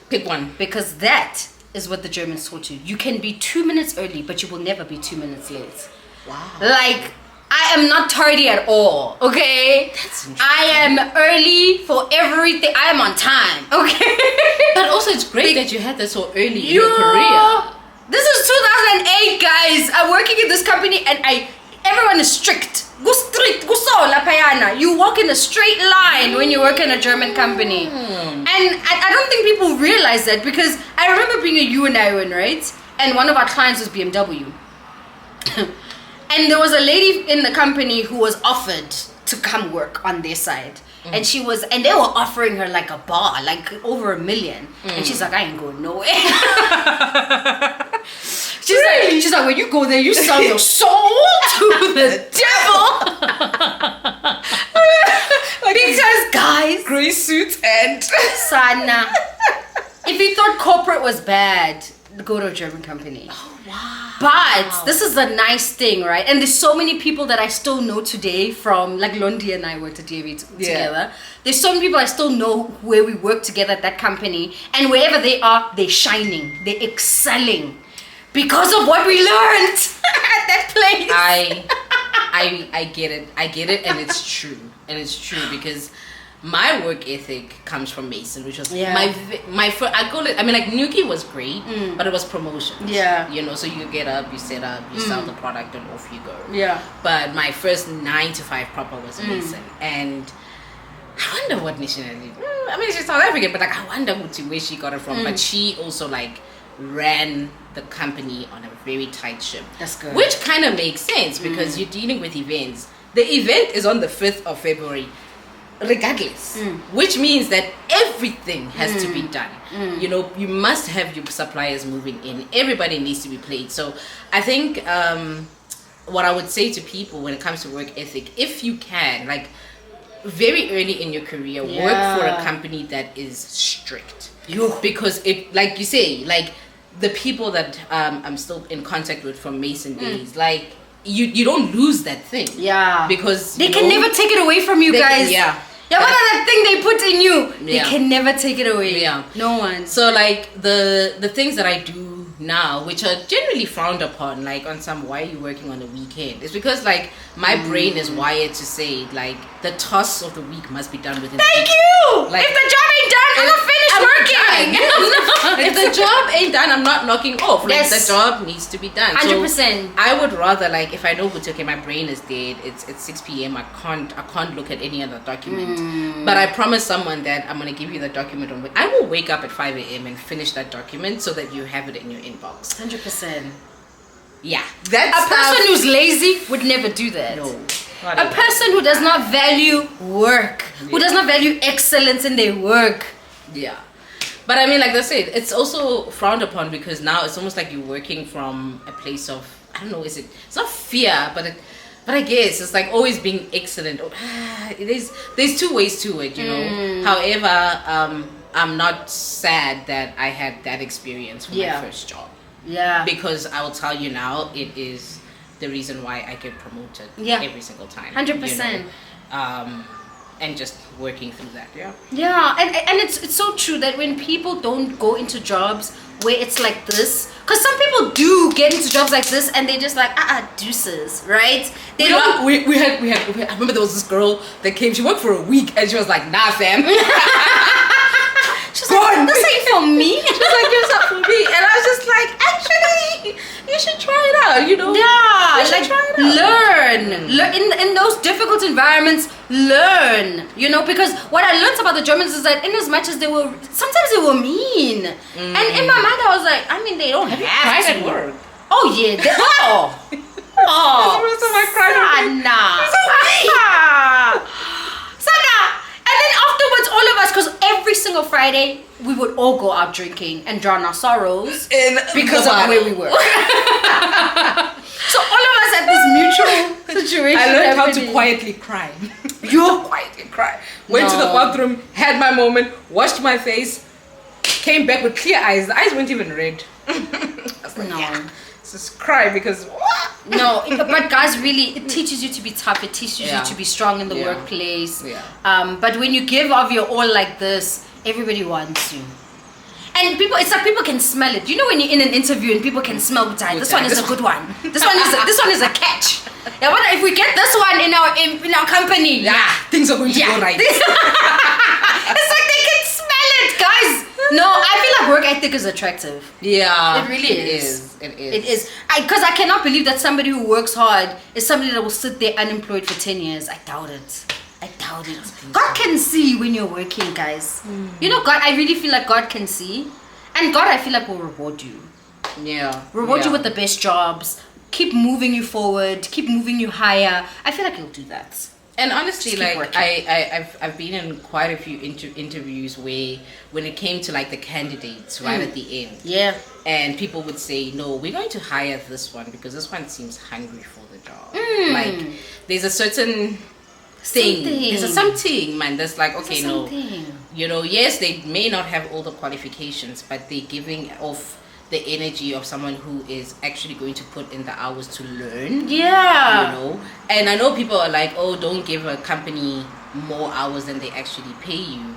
Pick one. Because that is what the Germans taught you. You can be 2 minutes early, but you will never be 2 minutes late. Wow. Like, I am not tardy at all, okay? That's interesting. I am early for everything. I am on time, okay? But also it's great that you had that so early in your career. This is 2008, guys. I'm working in this company and everyone is strict. Go straight, go so la payana. You walk in a straight line when you work in a German company. And I don't think people realize that because I remember being a UNION, right? And one of our clients was BMW. And there was a lady in the company who was offered to come work on their side. And and they were offering her like a bar, like over $1 million. And she's like, I ain't going nowhere. She's like, when you go there, you sell your soul to the devil. Because guys, gray suits and Sana, if you thought corporate was bad, go to a German company. Oh wow. But this is a nice thing, right? And there's so many people that I still know today from, like Londi and I worked at DAV together. There's so many people I still know where we work together at that company. And wherever they are, they're shining. They're excelling. Because of what we learned at that place. I get it, and it's true because my work ethic comes from Mason, which was my first. I call it. I mean, like Nuki was great, but it was promotions. Yeah, you know, so you get up, you set up, you sell the product, and off you go. Yeah. But my first 9 to 5 proper was Mason, and I wonder what nationality. I mean, she's South African, but like I wonder where she got it from. But she also like ran the company on a very tight ship. That's good. Which kind of makes sense because you're dealing with events. The event is on the 5th of February. Regardless, which means that everything has to be done. You know, you must have your suppliers moving in. Everybody needs to be played. So I think what I would say to people when it comes to work ethic, if you can, like very early in your career, work for a company that is strict. Because it, like you say, like the people that I'm still in contact with from Mason days, like you don't lose that thing. Yeah. Because they can never take it away from you guys. Yeah, what are that thing they put in you? They can never take it away. Yeah. No one. So like the things that I do now, which are generally frowned upon, like on some why are you working on the weekend? It's because like my brain is wired to say like the tasks of the week must be done within. Thank you! Like, if the job ain't done, I'm not finished working. If the job ain't done, I'm not knocking off. Like the job needs to be done. 100%. So I would rather like if I know okay, my brain is dead, it's 6 p.m. I can't look at any other document. But I promise someone that I'm gonna give you the document on. I will wake up at 5 a.m. and finish that document so that you have it in your inbox. 100%. Yeah, that's a person who's lazy would never do that. No, a person who does not value work, who does not value excellence in their work. Yeah, but I mean, like I said, it's also frowned upon because now it's almost like you're working from a place of I don't know. It's not fear, but I guess it's like always being excellent. It is. There's two ways to it, you know. However, I'm not sad that I had that experience for my first job. Yeah. Because I will tell you now, it is the reason why I get promoted every single time. 100%. And just working through that. Yeah. Yeah, and it's so true that when people don't go into jobs where it's like this, because some people do get into jobs like this and they just like deuces, right? They don't. We had. I remember there was this girl that came. She worked for a week and she was like, "Nah, fam." She's like, "This ain't for me." She's like, "It's not for me," and I was just like, "Actually, you should try it out." You know? Yeah, you should try it out. Learn in those difficult environments. Learn, you know, because what I learned about the Germans is that in as much as sometimes they were mean, and in my mind I was like, I mean, they don't have to work. Oh yeah, oh, that's the first time I cried. Sana. And then afterwards, all of us, because every single Friday we would all go out drinking and drown our sorrows because of where we were. So all of us had this mutual situation. I learned how to quietly cry. You quietly cry. Went to the bathroom, had my moment, washed my face, came back with clear eyes. The eyes weren't even red. I was like, just cry because no, but guys, really, it teaches you to be tough. It teaches you to be strong in the workplace. But when you give of your all like this, everybody wants you. And it's like people can smell it. You know when you're in an interview and people can smell this one is a good one. This one is a catch. Yeah, what if we get this one in our company? Things are going to go right. It's like they can smell it, guys. No, I feel like work ethic is attractive. Yeah, it really is. It is. It is. Because I cannot believe that somebody who works hard is somebody that will sit there unemployed for 10 years. I doubt it. God can see when you're working, guys. You know, God, I really feel like God can see. And God, I feel like will reward you. Yeah. Reward you with the best jobs. Keep moving you forward. Keep moving you higher. I feel like He'll do that. And honestly, like I've been in quite a few interviews where when it came to like the candidates right at the end, and people would say, no, we're going to hire this one because this one seems hungry for the job. Like there's a certain thing. There's something, man, that's like, okay, no, you know, yes, they may not have all the qualifications, but they're giving off the energy of someone who is actually going to put in the hours to learn. Yeah. You know? And I know people are like, oh, don't give a company more hours than they actually pay you.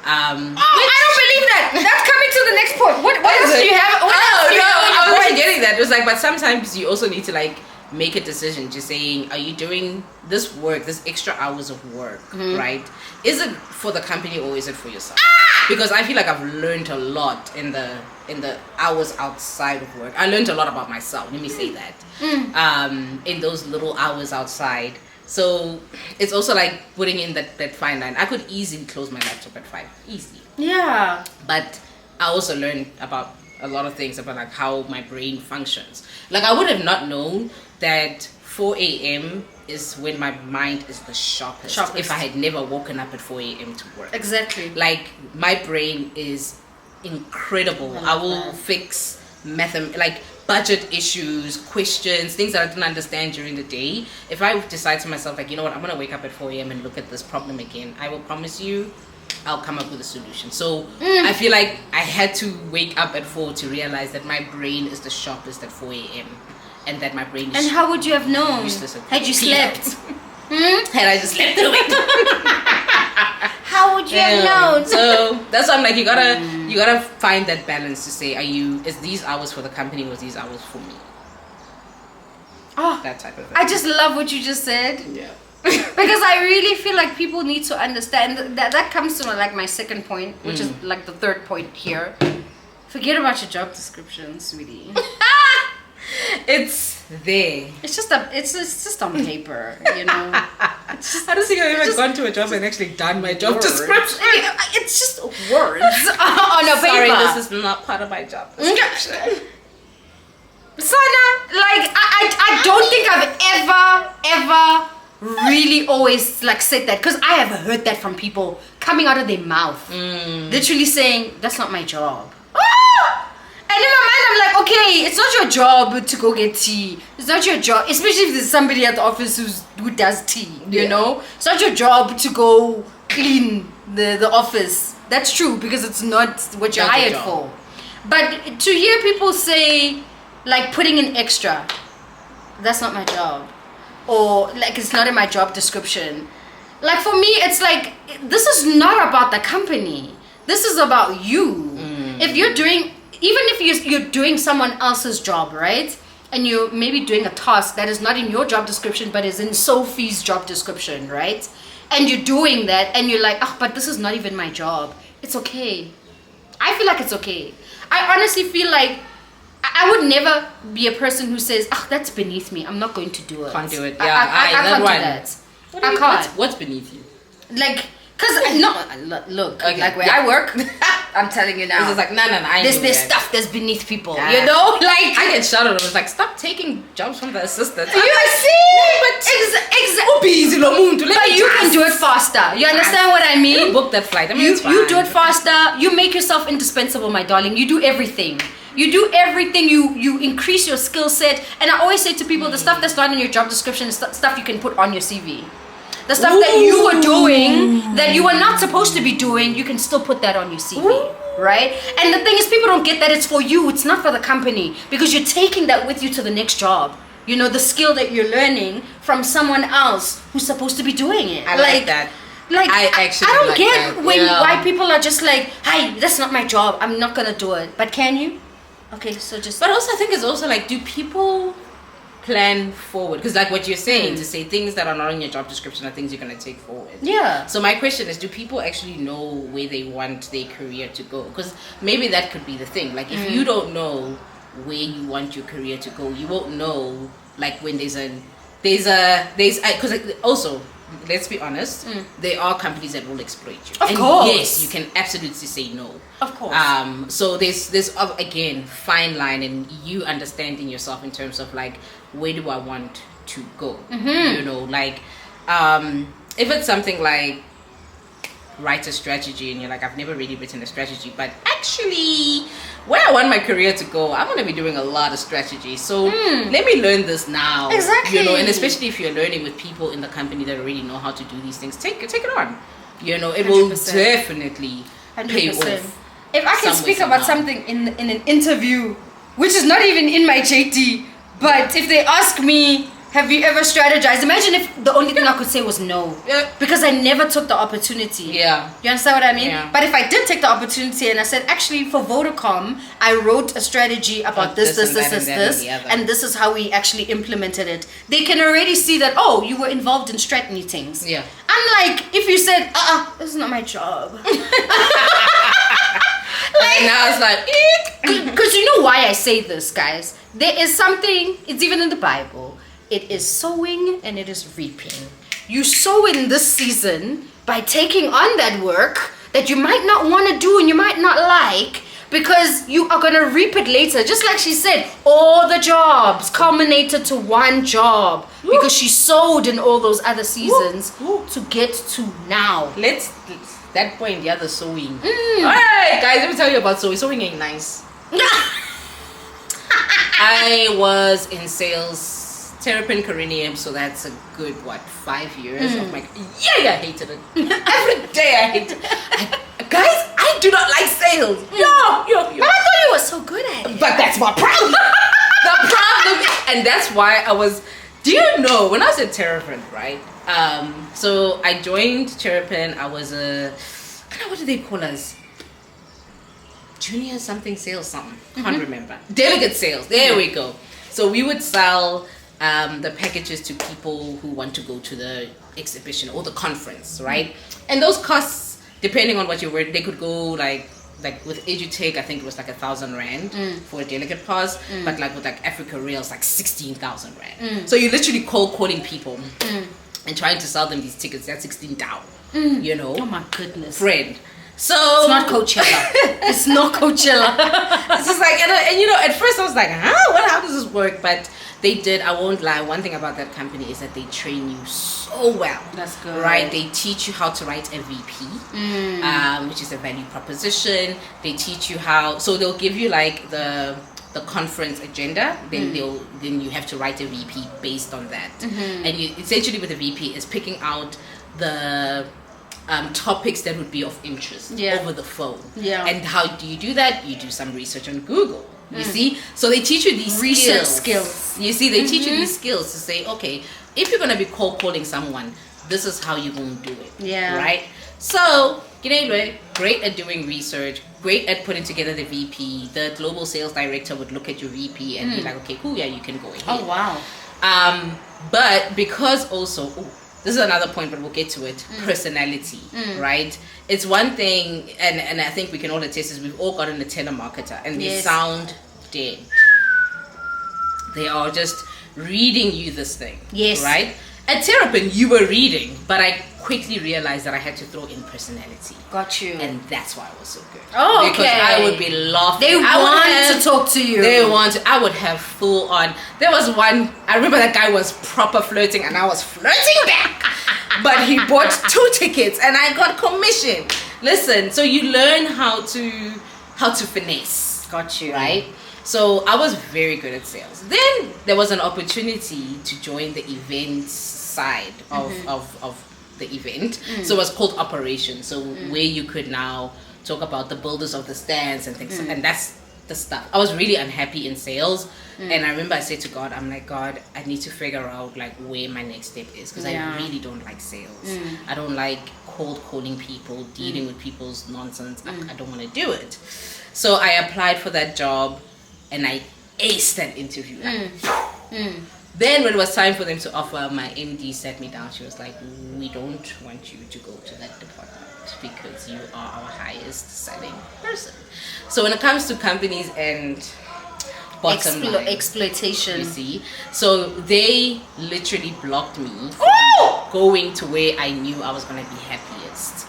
I don't believe that. That's coming to the next point. What else do you have? I was getting that. It was like, but sometimes you also need to like make a decision just saying, are you doing this work, this extra hours of work, right? Is it for the company or is it for yourself? Because I feel like I've learned a lot in the hours outside of work. I learned a lot about myself, let me say that. In those little hours outside. So it's also like putting in that fine line. I could easily close my laptop at 5, easily. Yeah. But I also learned about a lot of things about like how my brain functions. Like I would have not known that 4 a.m. is when my mind is the sharpest. If I had never woken up at 4 a.m. to work. Exactly. Like my brain is incredible. I will fix like budget issues, questions, things that I didn't understand during the day. If I decide to myself like, you know what, I'm gonna wake up at 4 a.m. and look at this problem again, I will promise you I'll come up with a solution. So I feel like I had to wake up at 4 to realize that my brain is the sharpest at 4 a.m. and that my brain is And how would you have known? Had you slept? Had I just slept through it. How would you have known? So that's why I'm like, you gotta find that balance to say, is these hours for the company or is these hours for me? Oh, that type of thing. I just love what you just said. Yeah. Because I really feel like people need to understand that comes to like my second point, which is like the third point here. Forget about your job description, sweetie. It's there. It's just on paper, you know. I don't think I've ever gone to a job and actually done my job description. It's just words on a paper. Sorry, this is not part of my job description. Sana, like I don't think I've ever really always like said that, because I have heard that from people coming out of their mouth, literally saying that's not my job. And in my mind I'm like, okay, it's not your job to go get tea. It's not your job, especially if there's somebody at the office who does tea, you know. It's not your job to go clean the office. That's true, because it's not what you're hired for. But to hear people say like putting in extra, that's not my job, or like it's not in my job description, like for me it's like, this is not about the company, this is about you. If you're doing, even if you're doing someone else's job, right, and you're maybe doing a task that is not in your job description but is in Sophie's job description, right, and you're doing that and you're like, oh, but this is not even my job, it's okay. I feel like it's okay. I honestly feel like I would never be a person who says, oh, that's beneath me, I'm not going to do it. Can't do it. I can't do that. I can't. What's beneath you? Like, because look, okay, like where I work, I'm telling you now, it's like, no, there's stuff that's beneath people, you know, like I get shouted at. It's like, stop taking jobs from the assistants. You see, exactly. But you can do it faster. You understand what I mean? You book that flight. I mean, you do it faster. You make yourself indispensable, my darling. You do everything. You increase your skill set. And I always say to people, the stuff that's not in your job description is stuff you can put on your CV. The stuff that you were doing that you were not supposed to be doing, you can still put that on your CV, right? And the thing is, people don't get that it's for you, it's not for the company, because you're taking that with you to the next job. You know, the skill that you're learning from someone else who's supposed to be doing it. I like that. Like, I don't get that. why people are just like, hey, that's not my job, I'm not gonna do it. But can you? Okay, so just... But also I think it's also like, do people plan forward? Because like what you're saying, to say things that are not in your job description are things you're going to take forward. Yeah. So my question is, do people actually know where they want their career to go? Because maybe that could be the thing. Like if you don't know where you want your career to go, you won't know like when because also, let's be honest, there are companies that will exploit you. Of course. Yes, you can absolutely say no. Of course. So there's again fine line in you understanding yourself in terms of like, where do I want to go? You know, like if it's something like write a strategy and you're like, I've never really written a strategy, but actually where I want my career to go, I'm going to be doing a lot of strategy, so let me learn this now. Exactly. You know, and especially if you're learning with people in the company that already know how to do these things, take it on. You know, it 100%. Will definitely 100%. Pay off. If I can speak about something in an interview, which is not even in my JD, but if they ask me Have you ever strategized? Imagine if the only thing I could say was no. Yeah. Because I never took the opportunity. Yeah. You understand what I mean? Yeah. But if I did take the opportunity and I said, actually, for Vodacom, I wrote a strategy about this, and this is how we actually implemented it. They can already see that, oh, you were involved in strat meetings. Yeah. Unlike if you said, this is not my job. Like, now it's like, because you know why I say this, guys. There is something, it's even in the Bible. It is sowing and it is reaping. You sow in this season by taking on that work that you might not want to do and you might not like, because you are going to reap it later. Just like she said, all the jobs culminated to one job because she sowed in all those other seasons to get to now. Let's that point, the other sewing. Alright, guys, let me tell you about sewing. Sewing ain't nice. I was in sales, Terrapin Corinium, so that's a good 5 years of my I hated it. Every day I hated it. Guys, I do not like sales. Yo. But I thought you were so good at it. But that's my problem. The problem, and that's why I was. Do you know when I was at Terrapin, right? So I joined Terrapin. I was what do they call us? Junior something sales something. Can't remember. Delegate sales. There we go. So we would sell the packages to people who want to go to the exhibition or the conference, right? And those costs, depending on what you were, they could go like with EduTech, I think it was like 1,000 rand for a delegate pass, but like with like Africa Rails, like 16,000 rand. So you're literally calling people and trying to sell them these tickets. That's 16,000. You know? Oh my goodness, friend. So it's not Coachella. It's not Coachella. It's just like, and you know, at first I was like, how does this work? But they did. I won't lie. One thing about that company is that they train you so well. That's good. Right? They teach you how to write a VP, which is a value proposition. They teach you how. So they'll give you like the conference agenda. Then then you have to write a VP based on that. And you essentially with a VP is picking out the topics that would be of interest over the phone. Yeah. And how do you do that? You do some research on Google. You see? So they teach you these research skills. You see, they teach you these skills to say, okay, if you're going to be cold calling someone, this is how you're going to do it. Yeah. Right? So, great at doing research, great at putting together the VP. The global sales director would look at your VP and be like, okay, cool, yeah, you can go ahead. Oh, wow. But because also, this is another point, but we'll get to it. Personality, right? It's one thing, and I think we can all attest is we've all gotten a telemarketer, and they sound dead. They are just reading you this thing, right? At Terrapin, you were reading, but I quickly realized that I had to throw in personality. Got you. And that's why I was so good. Oh, okay. Because I would be laughing. They want to talk to you. I would have full on. There was one, I remember that guy was proper flirting and I was flirting back. But he bought 2 tickets and I got commission. Listen, so you learn how to finesse. Got you. Right? So I was very good at sales. Then there was an opportunity to join the events side of the event. So it was called operations. So where you could now talk about the builders of the stands and things. And that's the stuff. I was really unhappy in sales. And I remember I said to God, I'm like, God, I need to figure out like where my next step is. Because I really don't like sales. I don't like cold calling people, dealing with people's nonsense. I don't want to do it. So I applied for that job. And I aced that interview. Then when it was time for them to offer, my MD sat me down. She was like, we don't want you to go to that department because you are our highest selling person. So when it comes to companies and bottom line, exploitation, you see, so they literally blocked me from going to where I knew I was going to be happiest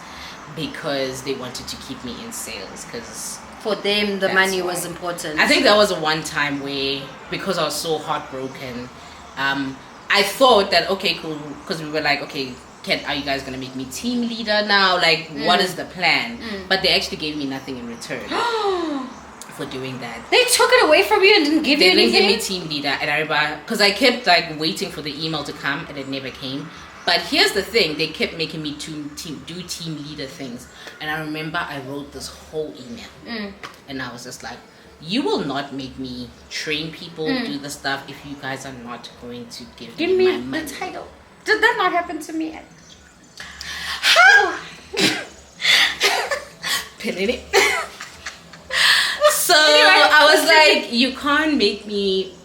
because they wanted to keep me in sales because for them the money was important. I think that was a one time where, because I was so heartbroken, I thought that okay, cool, because we were like, okay, are you guys gonna make me team leader now? Like, what is the plan? But they actually gave me nothing in return for doing that. They took it away from you and didn't give you anything? They didn't give me team leader, and I remember because I kept like waiting for the email to come and it never came. But here's the thing, they kept making me do team leader things. And I remember I wrote this whole email. And I was just like, you will not make me train people, do the stuff if you guys are not going to give Give me me my money. the title. Did that not happen to me? Pinning it. So I was like, you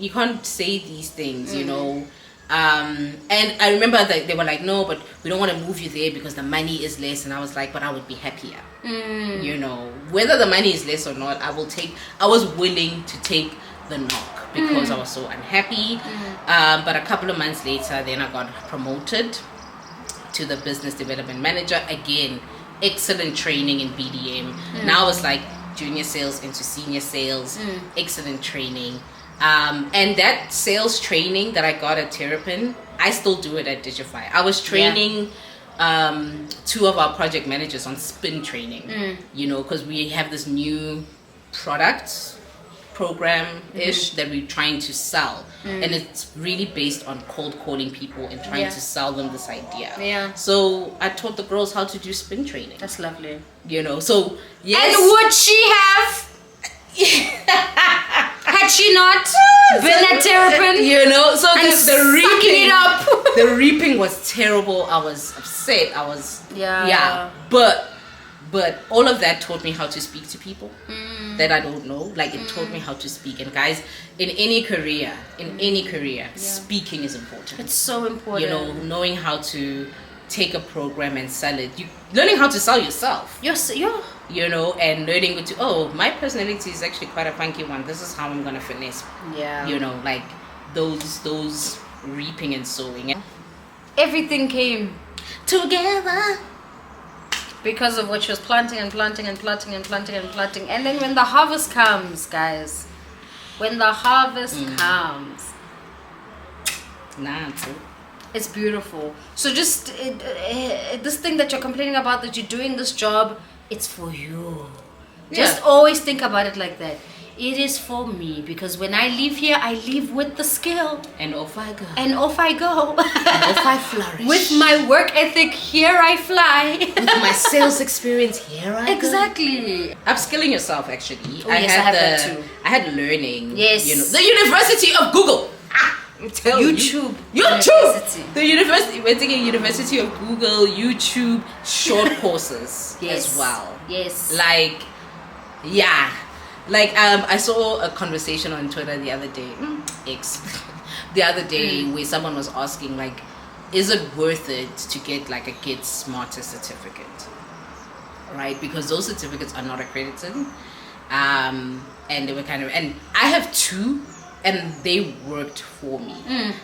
can't say these things, you know. And I remember that they were like, no, but we don't want to move you there because the money is less. And I was like, but I would be happier. You know, whether the money is less or not, I was willing to take the knock because I was so unhappy. But a couple of months later, then I got promoted to the business development manager. Again, excellent training in BDM. Now it's like junior sales into senior sales. Excellent training. And that sales training that I got at Terrapin, I still do it at Digify. I was training two of our project managers on spin training, you know, because we have this new product program-ish that we're trying to sell. And it's really based on cold calling people and trying to sell them this idea. So I taught the girls how to do spin training. That's lovely. You know, so yes. And would she have? Had she not been at Terrapin? You know, so the reaping it up. the reaping was terrible. I was upset. I was but all of that taught me how to speak to people that I don't know. Like it taught me how to speak. And guys, in any career, speaking is important. It's so important. You know, knowing how to take a program and sell it. Learning how to sell yourself. You know, and learning my personality is actually quite a funky one. This is how I'm gonna finesse. You know, like those reaping and sowing. Everything came together because of what she was planting and planting and planting and planting and planting. And then when the harvest comes, guys, comes, it's beautiful. So just this thing that you're complaining about, that you're doing this job, it's for you. Just always think about it like that. It is for me, because when I leave here, I leave with the skill. And off I go. And off I go. And off I flourish. With my work ethic, here I fly. With my sales experience, here I go. Exactly. Upskilling yourself, actually. I have that too. I had learning. Yes. You know, the University of Google. I'm telling YouTube. University. The university. We're taking University of Google, YouTube, short courses as well. Yes. Like, yeah. Like I saw a conversation on Twitter the other day, where someone was asking, like, is it worth it to get like a Get Smarter certificate, right? Because those certificates are not accredited, and they were and I have two, and they worked for me.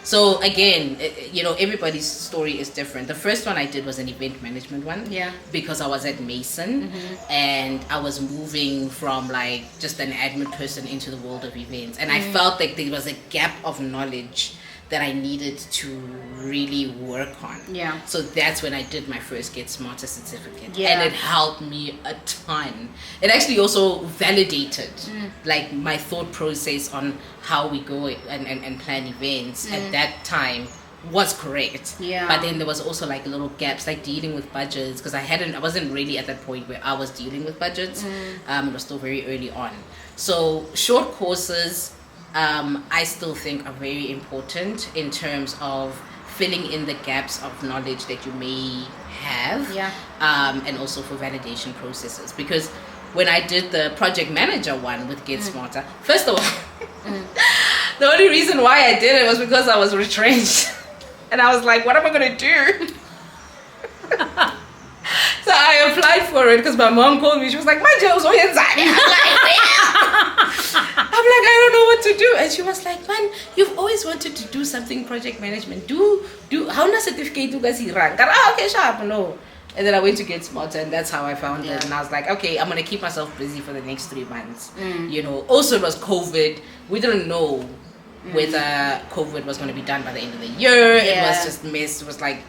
So again, you know, everybody's story is different. The first one I did was an event management one, because I was at Mason, and I was moving from like just an admin person into the world of events, and I felt like there was a gap of knowledge that I needed to really work on. So that's when I did my first Get Smarter certificate, and it helped me a ton. It actually also validated like my thought process on how we go and plan events at that time was correct. But then there was also like little gaps, like dealing with budgets, because I wasn't really at that point where I was dealing with budgets. It was still very early on. So short courses, I still think are very important in terms of filling in the gaps of knowledge that you may have, and also for validation processes. Because when I did the project manager one with Get Smarter, first of all, the only reason why I did it was because I was retrenched, and I was like, what am I gonna do? So I applied for it because my mom called me. She was like, "My job was on your side." I'm like, I don't know what to do. And she was like, "Man, you've always wanted to do something project management. Do how na certificate do guys rank?" Okay, sharp, no. And then I went to Get Smarter, and that's how I found it. And I was like, okay, I'm gonna keep myself busy for the next 3 months. You know. Also, it was COVID. We didn't know whether COVID was gonna be done by the end of the year. It was just mess. It was like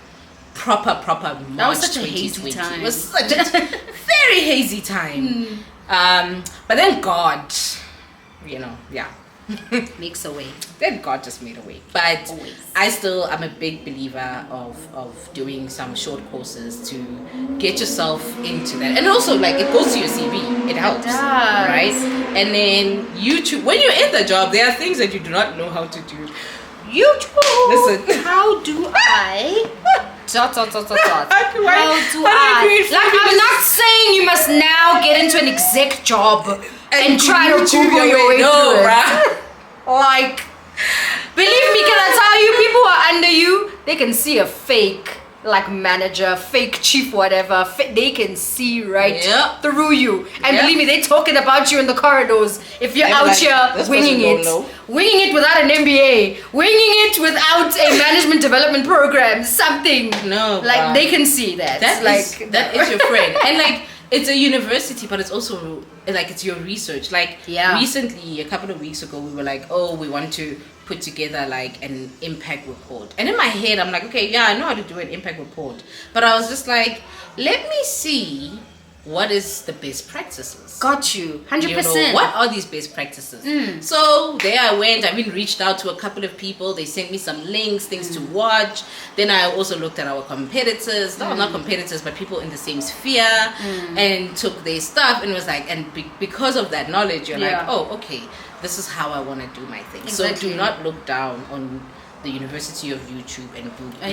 proper March. That was such a 2020. hazy time. It was such a very hazy time. But then God, you know, makes a way. Then God just made a way. But Always. I'm a big believer of doing some short courses to get yourself into that. And also, like, it goes to your CV. It helps, does. right? And then YouTube, when you're in the job, there are things that you do not know how to do. YouTube. Listen. How do I? Dot. How do How do I? create Like, I'm fabulous- not saying you must now get into an exec job and try to YouTube Google your way no, through it. bruh. Like, believe me, can I tell you, people who are under you, they can see a fake, like, manager, fake chief, whatever. They can see right Yep. through you. And Yep. believe me, they're talking about you in the corridors if you're I'm out like, here this winging person it. don't know. Winging it without an MBA. Winging it without a management development program. Something. No, Like, bruh. they can see that. That is your friend. And like, it's a university, but it's also like it's your research. Like Yeah. recently, a couple of weeks ago, we were like, oh, we want to put together like an impact report. And in my head, I'm like, okay, yeah, I know how to do an impact report. But I was just like, let me see what is the best practices. Got you. 100%. You know, what are these best practices? So there I went. I even reached out to a couple of people. They sent me some links, things to watch. Then I also looked at our competitors. No, not competitors, but people in the same sphere, and took their stuff and was like, and because of that knowledge, you're like, Yeah. oh, okay, this is how I want to do my thing. Exactly. So do not look down on the University of YouTube and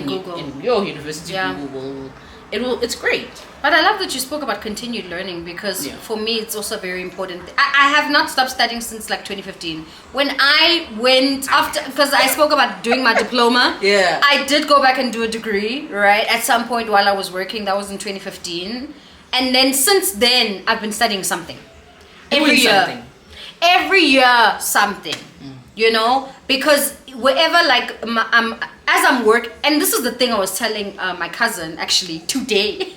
Google. Google. And your university, Yeah. Google it's great. But I love that you spoke about continued learning because Yeah. for me it's also very important. I have not stopped studying since like 2015. When I went after, because I spoke about doing my diploma. Yeah. I did go back and do a degree, right? At some point while I was working, that was in 2015. And then since then, I've been studying something. Every Doing year. something. Every year something. You know? Because wherever like as I'm work, and this is the thing I was telling my cousin actually today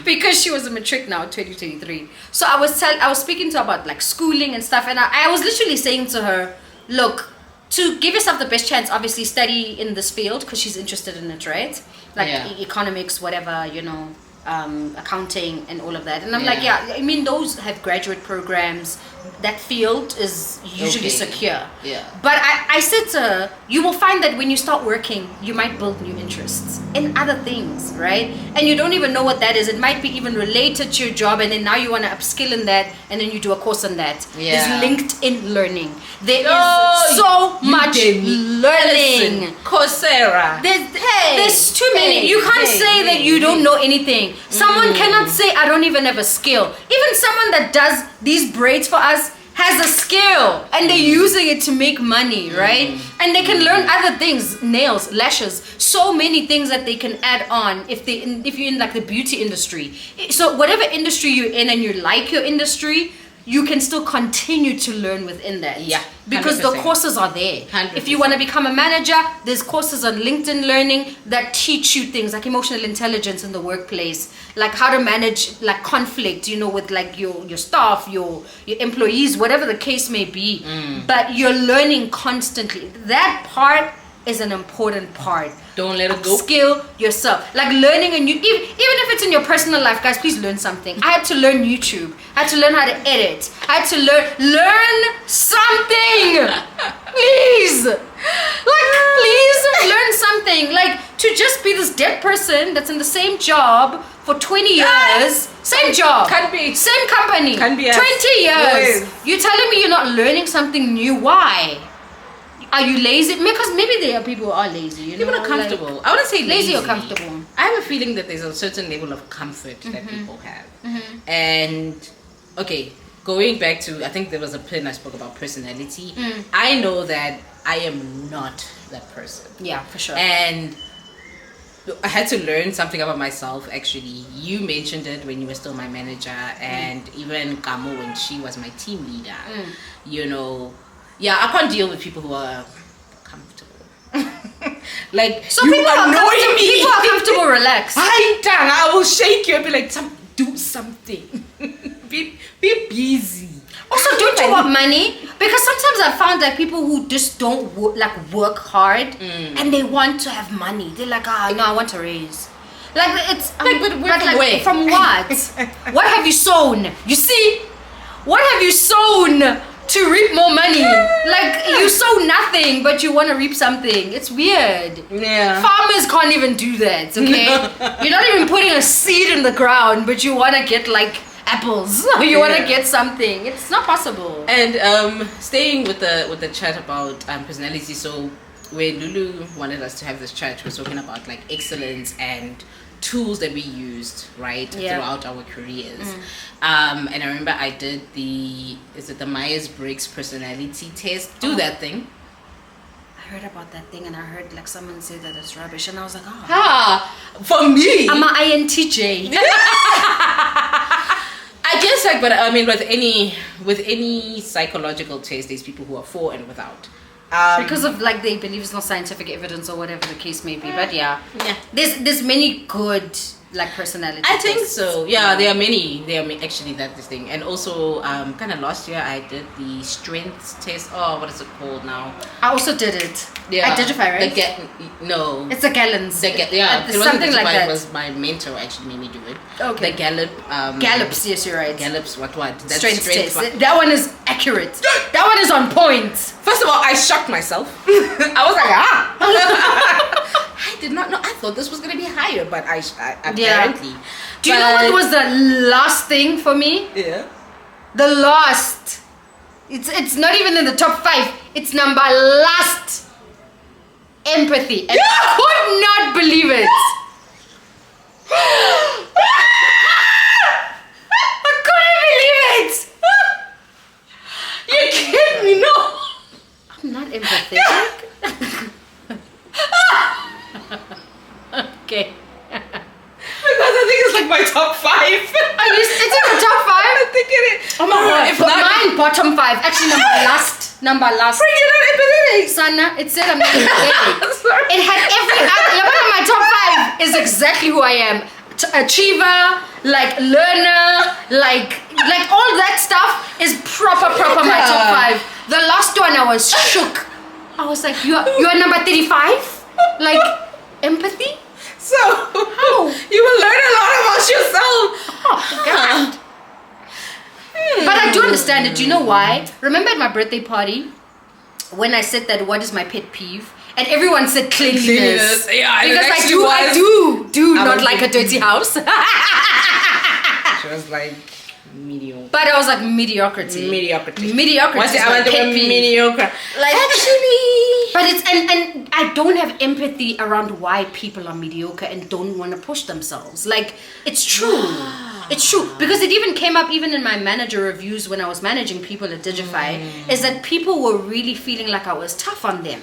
because she was a matric now 2023. So I was speaking to her about like schooling and stuff, and I was literally saying to her, look, to give yourself the best chance, obviously study in this field because she's interested in it, right? Like Yeah. economics, whatever, you know, accounting and all of that. And I'm Yeah. like, yeah, I mean, those have graduate programs. That field is usually Okay. secure. Yeah. But I said to her, you will find that when you start working, you might build new interests in other things, right? And you don't even know what that is. It might be even related to your job, and then now you want to upskill in that, and then you do a course on that. Yeah. There's LinkedIn learning. There Oh, is so much Udemy, learning. Ellison, Coursera. There's too many. You can't say that you don't know anything. Someone cannot say, I don't even have a skill. Even someone that does these braids for us has a skill and they're using it to make money, right? And they can learn other things, nails, lashes, so many things that they can add on if you're in like the beauty industry. So whatever industry you're in and you like your industry, you can still continue to learn within that. Yeah, Because the 100%. courses are there. 100%. If you want to become a manager, there's courses on LinkedIn Learning that teach you things like emotional intelligence in the workplace, like how to manage like conflict, you know, with like your staff, your employees, whatever the case may be. But you're learning constantly. That part is an important part. Don't let it go. Skill yourself, like learning a new, even if it's in your personal life, guys, please learn something. I had to learn YouTube. I had to learn how to edit. I had to learn something. Please, like, please learn something. Like, to just be this dead person that's in the same job for 20 years, same job, Can't be. same company, Can't be us. 20 years. Yes. You're telling me you're not learning something new? Why? Are you lazy? Because maybe there are people who are lazy. You know, People are comfortable. I wouldn't say lazy or comfortable. I have a feeling that there's a certain level of comfort that people have. And okay, going back to, I think there was a pin I spoke about personality. I know that I am not that person. Yeah, for sure. And I had to learn something about myself actually. You mentioned it when you were still my manager, and even Kamo when she was my team leader. You know, yeah, I can't deal with people who are comfortable. Like, So you people are annoy comfortable. me. People are comfortable, relax. I will shake you and be like, do something. be busy. Also, don't talk about money, because sometimes I found that people who just don't work hard and they want to have money. They're like, no, I want a raise. Like it's where? From what? What have you sown? You see, what have you sown to reap more money? Like you sow nothing, but you want to reap something. It's weird. Yeah. Farmers can't even do that. Okay, you're not even putting a seed in the ground, but you want to get like apples. You want to get something. It's not possible. And staying with the chat about personality, so when Lulu wanted us to have this chat, she was talking about like excellence and tools that we used throughout our careers. And I remember I did the Myers-Briggs personality test. That thing. I heard about that thing and I heard like someone say that it's rubbish and I was like, for me, I'm an INTJ. I guess like, but I mean, with any psychological test, there's people who are for and without. Because of like they believe it's not scientific evidence or whatever the case may be. But there's many good like personality I think tests. so. Yeah, there are many. Actually, that's the thing. And also, kind of last year I did the strengths test. Oh, what is it called now? I also did it. Yeah, Identify, right? No, it's a Gallons. It something like that. It was my mentor actually made me do it. Okay. The Gallup. Gallups, yes, you're right. Gallups. What? That's strengths test. That one is accurate. That one is on point. First of all, I shocked myself. I was like, I did not know. I thought this was gonna be higher, but I apparently. Do you know what was the last thing for me? Yeah. The last. It's not even in the top 5. It's number last. Empathy. And I could not believe it. I couldn't believe it. You kidding me? No. I'm not empathetic. Okay. Because I think it's like my top 5. It's in the top 5? I think it is. Oh my god. If not, mine bottom 5. Actually number last. Frick, you're not empathetic. Sana, it said I'm not empathetic. Sorry. It had every one of my top 5 is exactly who I am. Achiever, like learner, like all that stuff is proper my top 5. The last one I was shook. I was like, you are number 35? Like empathy? So you will learn a lot about yourself. Oh God. But I do understand it. Do you know why? Remember at my birthday party when I said that what is my pet peeve? And everyone said cleanliness. Yeah, because I do not like a dirty house. She was like mediocre. But I was like mediocrity. Mediocrity. Mediocrity. I want to be mediocre. Like actually, but it's and I don't have empathy around why people are mediocre and don't want to push themselves. Like it's true. It's true because it even came up even in my manager reviews when I was managing people at Digify. Is that people were really feeling like I was tough on them.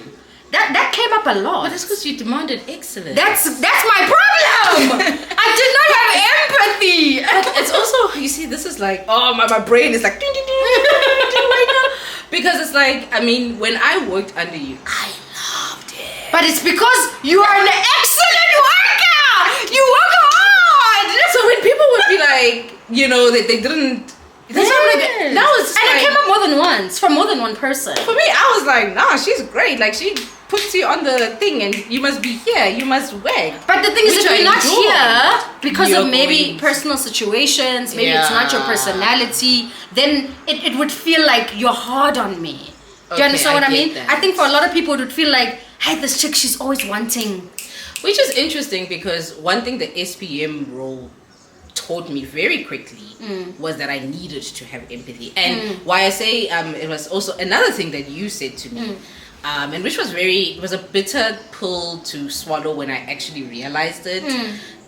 That came up a lot. But that's because you demanded excellence. That's my problem. I did not have empathy. But it's also, you see, this is like, my brain is like ding, ding, ding, ding, ding, right now. Because it's like, I mean, when I worked under you, I loved it. But it's because you are an excellent worker. You work hard. So when people would be like, you know, that they didn't. That's what I'm like, that was and it came up more than once from more than one person. For me, I was like, nah, she's great. Like she puts you on the thing, and you must be here. You must work. But the thing is, if you're not here because You're of maybe going- personal situations, maybe it's not your personality, then it would feel like you're hard on me. Do you understand what I mean? get that. I think for a lot of people, it would feel like, hey, this chick, she's always wanting. Which is interesting because one thing the SPM role taught me very quickly was that I needed to have empathy. And why I say it was also another thing that you said to me, and which was it was a bitter pill to swallow when I actually realized it.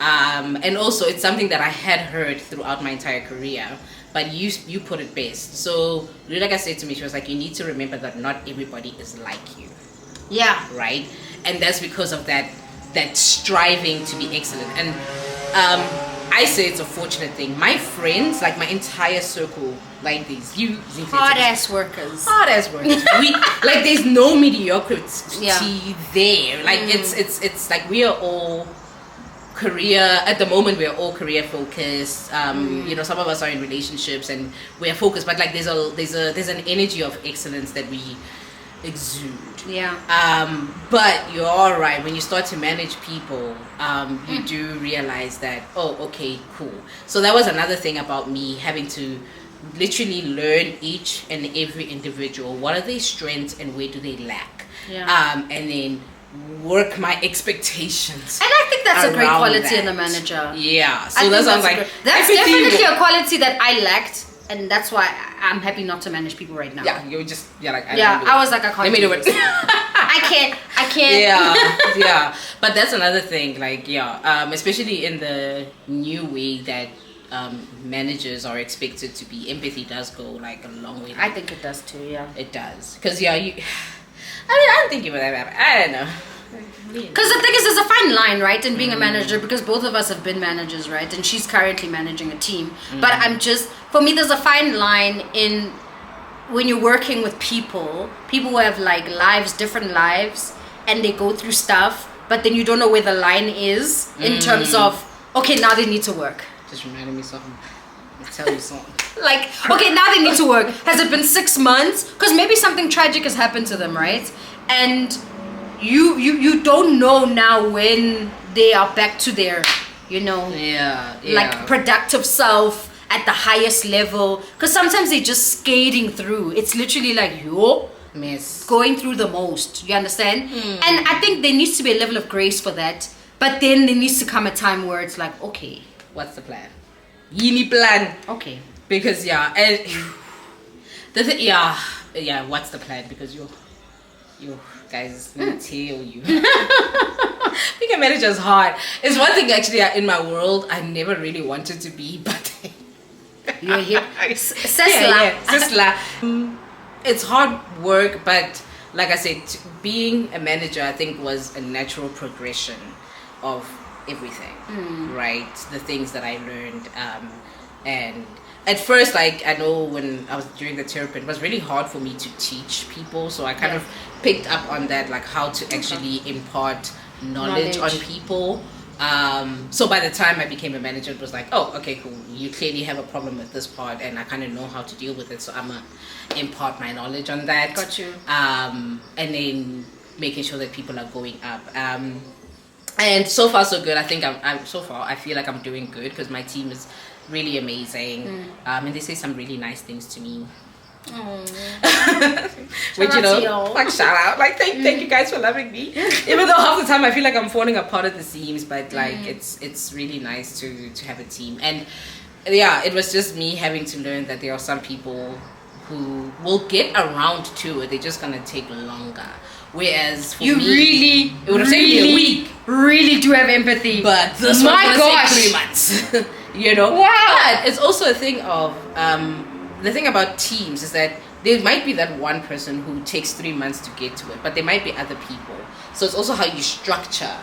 And also it's something that I had heard throughout my entire career, but you put it best. So like I said to me, she was like, you need to remember that not everybody is like you. Yeah. Right? And that's because of that striving to be excellent. And I say it's a fortunate thing. My friends, like my entire circle, like these Hard ass workers. We like there's no mediocrity Yeah. there. Like it's like we are all career at the moment. We are all career focused. You know, some of us are in relationships and we are focused. But like there's an energy of excellence that we exude. Yeah. But you're all right when you start to manage people. You do realize that, oh, okay, cool. So that was another thing about me having to literally learn each and every individual. What are their strengths and where do they lack? Yeah. And then work my expectations. And I think that's a great around quality in that. a manager. Yeah. So I think that's what I'm a like. that's everything definitely a quality that I lacked, and that's why I'm happy not to manage people right now. Yeah, you just like I was like, I can't. Let me do it. I can't. Yeah. But that's another thing. Like, especially in the new way that managers are expected to be. Empathy does go like a long way. I think it does too. Yeah. It does. Because I'm thinking about that. I don't know. Because the thing is, there's a fine line, right, in being a manager, because both of us have been managers, right, and she's currently managing a team. But for me, there's a fine line in when you're working with people who have like different lives, and they go through stuff, but then you don't know where the line is in terms of, okay, now they need to work. Just reminded me something. I'll tell you something. Like, okay, now they need to work. Has it been 6 months? Because maybe something tragic has happened to them, right? And you don't know now when they are back to their, like productive self at the highest level. Because sometimes they're just skating through. It's literally like, mess. Going through the most. You understand? And I think there needs to be a level of grace for that. But then there needs to come a time where it's like, okay, what's the plan? Yini plan. Okay. Because and what's the plan? Because you guys, let me tell you, being a manager is hard. It's one thing actually in my world I never really wanted to be, but you're here. Sisla. It's hard work, but like I said, being a manager I think was a natural progression of everything, right? The things that I learned, and at first, like, I know when I was during the therapy, it was really hard for me to teach people, so I kind of picked up on that, like how to actually impart knowledge on people. So by the time I became a manager, it was like, oh, okay, cool, you clearly have a problem with this part, and I kind of know how to deal with it, so I'm gonna impart my knowledge on that. Got you. And then making sure that people are going up. And so far so good. I think I feel like I'm doing good because my team is really amazing, and they say some really nice things to me. Which like shout out, like thank you guys for loving me. Even though half the time I feel like I'm falling apart at the seams, but like it's really nice to have a team. And it was just me having to learn that there are some people who will get around to it. They're just gonna take longer. Whereas for me, it would have taken me a week. Really do have empathy, but this one's gonna take 3 months. Wow. But it's also a thing of the thing about teams is that there might be that one person who takes 3 months to get to it, but there might be other people. So it's also how you structure,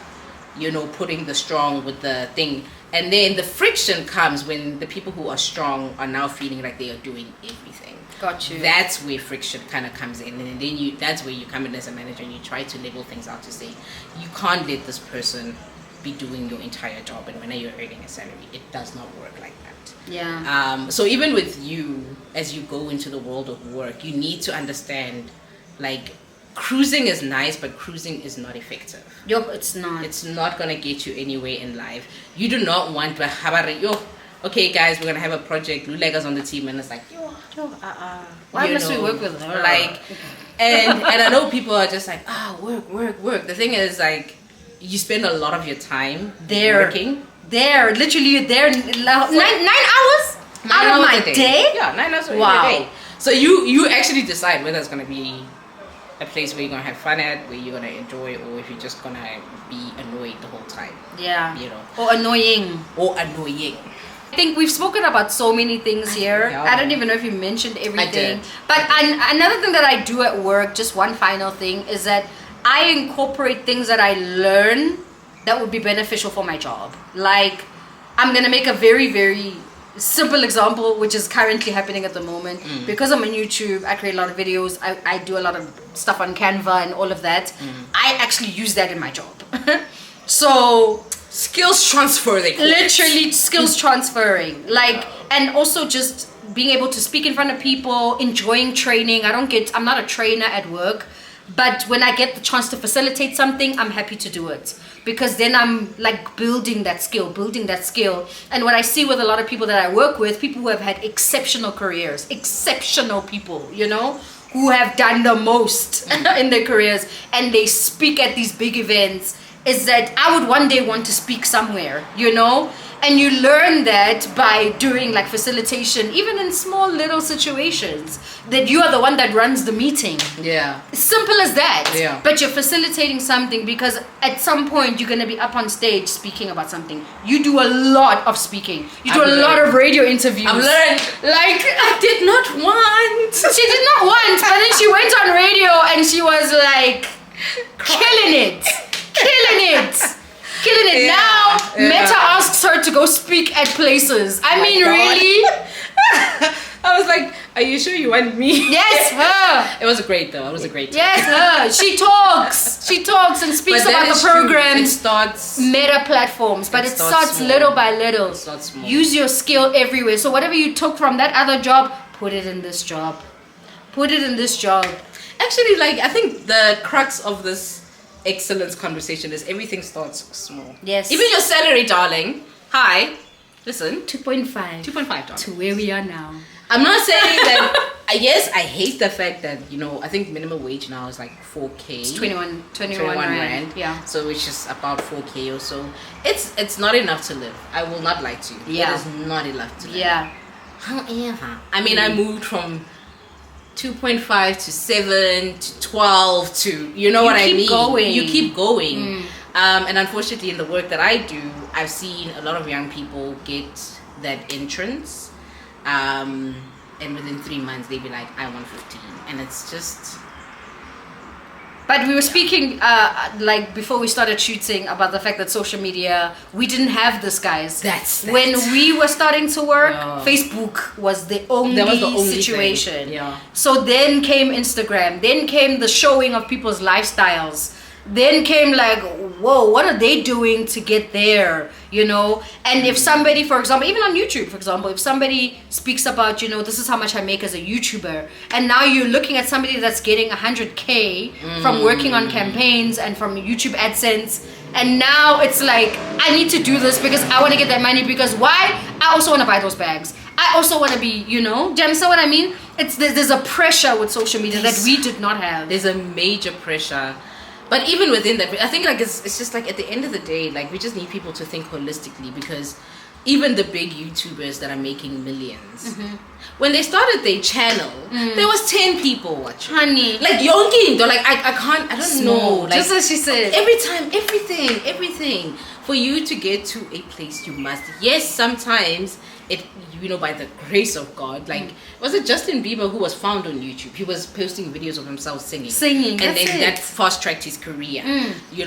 putting the strong with the thing. And then the friction comes when the people who are strong are now feeling like they are doing everything. Got you. That's where friction kind of comes in, and then that's where you come in as a manager and you try to level things out to say, you can't let this person be doing your entire job, and when you're earning a salary, it does not work like that. Yeah. So even with you, as you go into the world of work, you need to understand, like, cruising is nice, but cruising is not effective. It's not. It's not gonna get you anywhere in life. You do not want to okay guys, we're gonna have a project, Lulega's on the team, and it's like why must we work with her? Like, and I know people are just like, work. The thing is, like, you spend a lot of your time working. Literally you're there 9 hours out of my day? Yeah, 9 hours of your day. So you actually decide whether it's gonna be a place where you're gonna have fun at, where you're gonna enjoy, or if you're just gonna be annoyed the whole time. Yeah. Or annoying. I think we've spoken about so many things here. I don't even know if you mentioned everything. But another thing that I do at work, just one final thing, is that I incorporate things that I learn that would be beneficial for my job. Like, I'm gonna make a very, very simple example, which is currently happening at the moment. Because I'm on YouTube, I create a lot of videos, I do a lot of stuff on Canva and all of that. I actually use that in my job. So skills transfer, literally skills transferring, like, and also just being able to speak in front of people, enjoying training. I'm not a trainer at work, but when I get the chance to facilitate something, I'm happy to do it, because then I'm like building that skill. And what I see with a lot of people that I work with, people who have had exceptional careers, exceptional people, who have done the most in their careers and they speak at these big events is that I would one day want to speak somewhere, you know? And you learn that by doing like facilitation, even in small little situations, that you are the one that runs the meeting. Yeah. Simple as that. Yeah. But you're facilitating something because at some point you're going to be up on stage speaking about something. You do a lot of speaking. You do a lot of radio interviews. I've learned. Like, I did not want. She did not want, but then she went on radio and she was like killing it. Yeah, Now yeah. Meta asks her to go speak at places. I mean, God. really? I was like, are you sure you want me? Yes, her. It was great though. It was a great time. Yes, her. She talks and speaks But then about the it's true. programs. It starts. Meta platforms, but it starts small. little by little. It starts small. Use your skill everywhere. So whatever you took from that other job, put it in this job. Actually, like I think the crux of this excellence conversation is everything starts small. Yes. Even your salary, darling. Hi. Listen. 2.5 darling. to where we are now. I'm not saying that. Yes, I hate the fact that I think minimum wage now is like 4K. It's 21 rand. Yeah. So which is about 4K or so. It's not enough to live. I will not lie to you. Yeah. It is not enough to live. Yeah. However, I mean, I moved from 2.5 to 7 to 12 to what I mean. You keep going. And unfortunately, in the work that I do, I've seen a lot of young people get that entrance. And within 3 months, they'd be like, I want 15. And it's just... But we were speaking, like before we started shooting, about the fact that social media, we didn't have this, guys. When we were starting to work, Facebook was the only situation. Thing. Yeah. So then came Instagram, then came the showing of people's lifestyles. Then came like, whoa, what are they doing to get there? And if somebody, for example, even on YouTube, for example, if somebody speaks about, this is how much I make as a YouTuber, and now you're looking at somebody that's getting 100K from working on campaigns and from YouTube AdSense, and now it's like, I need to do this because I want to get that money, because why? I also want to buy those bags. I also want to be, do you understand what I mean? There's a pressure with social media that we did not have. There's a major pressure. But even within that, I think like it's just like at the end of the day, like we just need people to think holistically, because even the big YouTubers that are making millions, when they started their channel, there was 10 people watching. Honey. Like yonking, though, like I don't know. Like, just as she said. Every time, everything. For you to get to a place, you must. Yes, sometimes it, by the grace of God, like, was it Justin Bieber who was found on YouTube? He was posting videos of himself singing. And then that fast-tracked his career.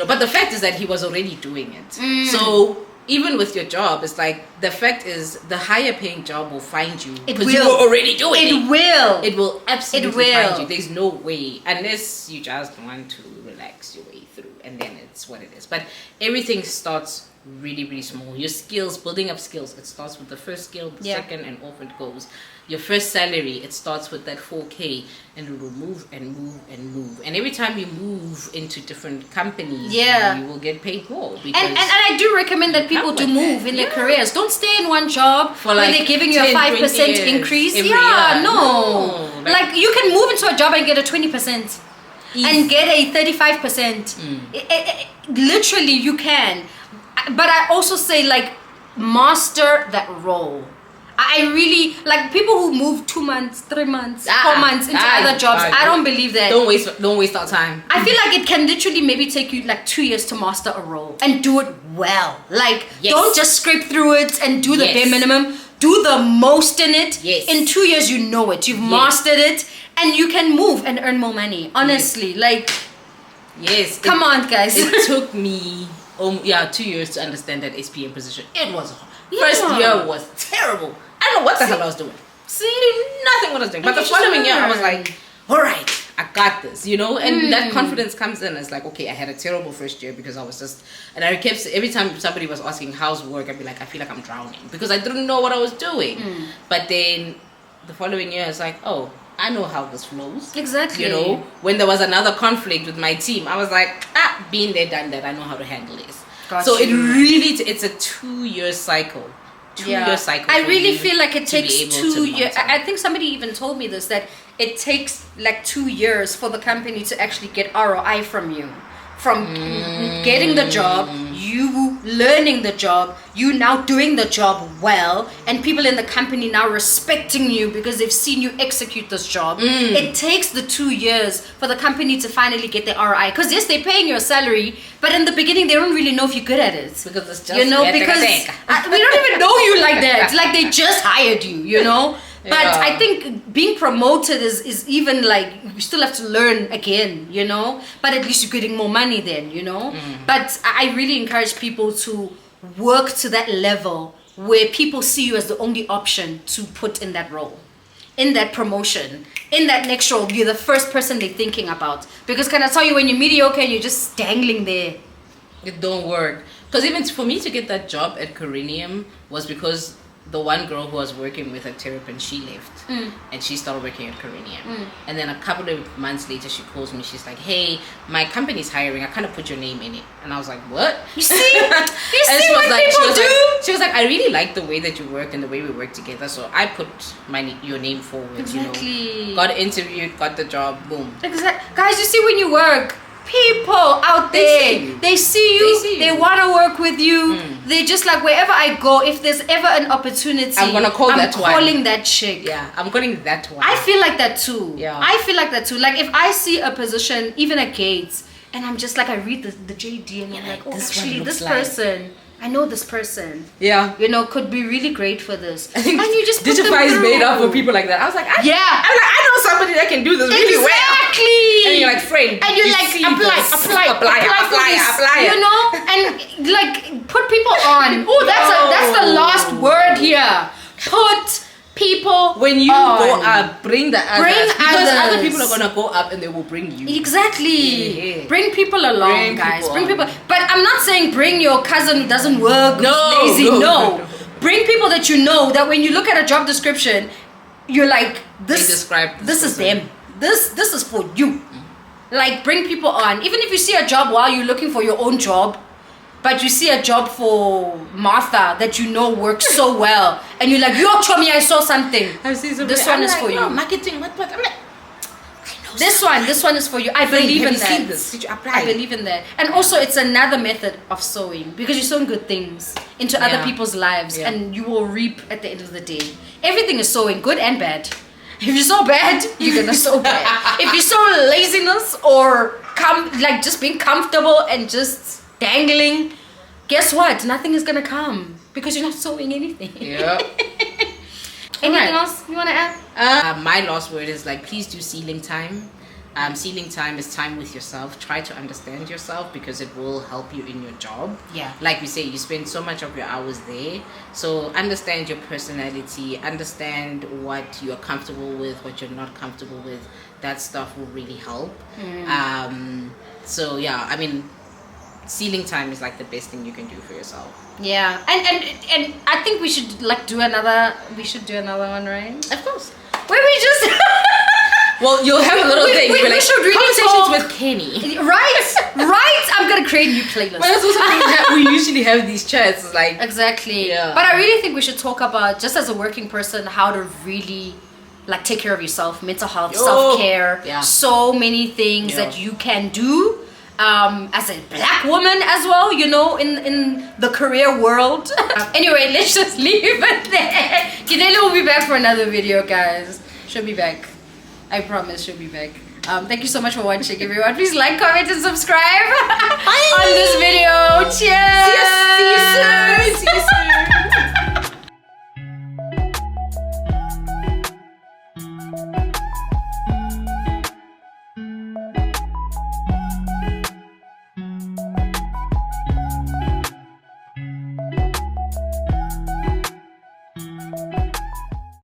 But the fact is that he was already doing it. So even with your job, it's like, the fact is the higher paying job will find you because you were already doing it. It will absolutely find you. There's no way, unless you just want to relax your way through, and then it's what it is. But everything starts really, really small. Your skills, building up skills, it starts with the first skill, the second, and off it goes. Your first salary, it starts with that 4K, and it will move and move and move. And every time you move into different companies, you will get paid more. And I do recommend that people do move in their careers. Don't stay in one job where they're giving you a 5% increase. No. Like, you can move into a job and get a 20%. And get a 35%. Literally, you can. But I also say, like, master that role. I really, like, people who move 2 months, 3 months, 4 months into other jobs, I don't believe that. Don't waste our time. I feel like it can literally maybe take you like 2 years to master a role and do it well. Like, don't just scrape through it and do the bare minimum. Do the most in it. In 2 years, you know it. You've mastered it, and you can move and earn more money. Honestly, like, come on, guys. It took me 2 years to understand that SPM position. It was first year was terrible. I don't know what the hell I was doing. Nothing what I was doing. But the following year I was like, all right, I got this, and that confidence comes in. It's like, okay, I had a terrible first year because I was just, and I kept, every time somebody was asking how's work, I'd be like, I feel like I'm drowning because I didn't know what I was doing. But then the following year it's like, oh, I know how this flows. Exactly. When there was another conflict with my team, I was like, been there, done that. I know how to handle this. So it's a 2-year cycle 2-year cycle. I for really you feel like it to be takes able 2 to years. monitor. I think somebody even told me this, that it takes like 2 years for the company to actually get ROI from you. From getting the job, you learning the job, you now doing the job well, and people in the company now respecting you because they've seen you execute this job. It takes the 2 years for the company to finally get their ROI. Because yes, they're paying your salary, but in the beginning they don't really know if you're good at it. Because it's just Because we don't even know you like that. It's like they just hired you. But Yeah. I think being promoted is even like you still have to learn again, but at least you're getting more money then, But I really encourage people to work to that level where people see you as the only option to put in that role, in that promotion, in that next role. You're the first person they're thinking about. Because can I tell you, when you're mediocre and you're just dangling there, It don't work. Because even for me to get that job at Corinium was because the one girl who I was working with at Terrapin, she left. And she started working at Corinium. And then a couple of months later, she calls me. She's like, hey, my company's hiring. I kind of put your name in it. And I was like, what? you see? You And see she was what like, people do? she was like, I really like the way that you work and the way we work together. So I put your name forward. Exactly. Got interviewed, got the job, boom. Exactly. Guys, you see when you work, people out They there, see you. they see you, They see they you. want to work with you. They just like, wherever I go, if there's ever an opportunity, I'm gonna call that one. calling that chick. Yeah, I'm calling that one. I feel like that too. Yeah. I feel like that too. Like if I see a position, even at Gates, and I'm just like, I read the JD and I'm like, oh, this one actually, looks this like- person, I know this person, Yeah. could be really great for this. I think and you just put Digify them is made up through. for people like that. I was like, I know somebody that can do this really well. Exactly. And you're like, friend, And you're you like, see apply, this. apply, apply, for this, apply. And like put people on. Oh, that's the last word here. Put people When you on. go up, bring the others. Bring because other others. people are gonna go up and they will bring you. Exactly. Yeah. Bring people along, Bring guys. people Bring on. people. But I'm not saying bring your cousin who doesn't work, No, who's lazy. no, No. no. Bring people that you know that when you look at a job description, you're like, this. They describe This is person. them. This is for you. Like bring people on. Even if you see a job while you're looking for your own job, but you see a job for Martha that you know works so well, and you're like, yo, Chomi, I saw something. I've seen somebody- This one I'm is like, for you. no, marketing, what? I'm like, This one is for you. I believe have in you that. seen this? Did you apply? I believe in that. And also it's another method of sowing because you're sowing good things into other Yeah. people's lives Yeah. and you will reap at the end of the day. Everything is sowing, good and bad. If you sow bad, you're gonna sow bad. If you sow laziness or just being comfortable and just dangling, guess what? Nothing is gonna come because you're not sowing anything. Yeah. Anything Alright. else you wanna add? My last word is like, please do ceiling time. Ceiling time is time with yourself. Try to understand yourself because it will help you in your job. Yeah. Like we say, you spend so much of your hours there. So understand your personality. Understand what you're comfortable with, what you're not comfortable with. That stuff will really help. So yeah, I mean, ceiling time is like the best thing you can do for yourself. Yeah, and I think we should do another. We should do another one, right? Of course. Where we just Well, you'll have a little thing. we You'll be like, should really conversations talk- with Kenny. right. I'm gonna create a new playlist. But that's also we usually have these chats. Like, Exactly. Yeah. But I really think we should talk about, just as a working person, how to really take care of yourself, mental health, Yo. self-care. Yeah. So many things Yeah. that you can do. As a black woman as well, in the career world. Anyway, let's just leave it there. Kidele will be back for another video, guys. She'll be back. I promise she'll be back. Thank you so much for watching, everyone. Please like, comment, and subscribe on this video.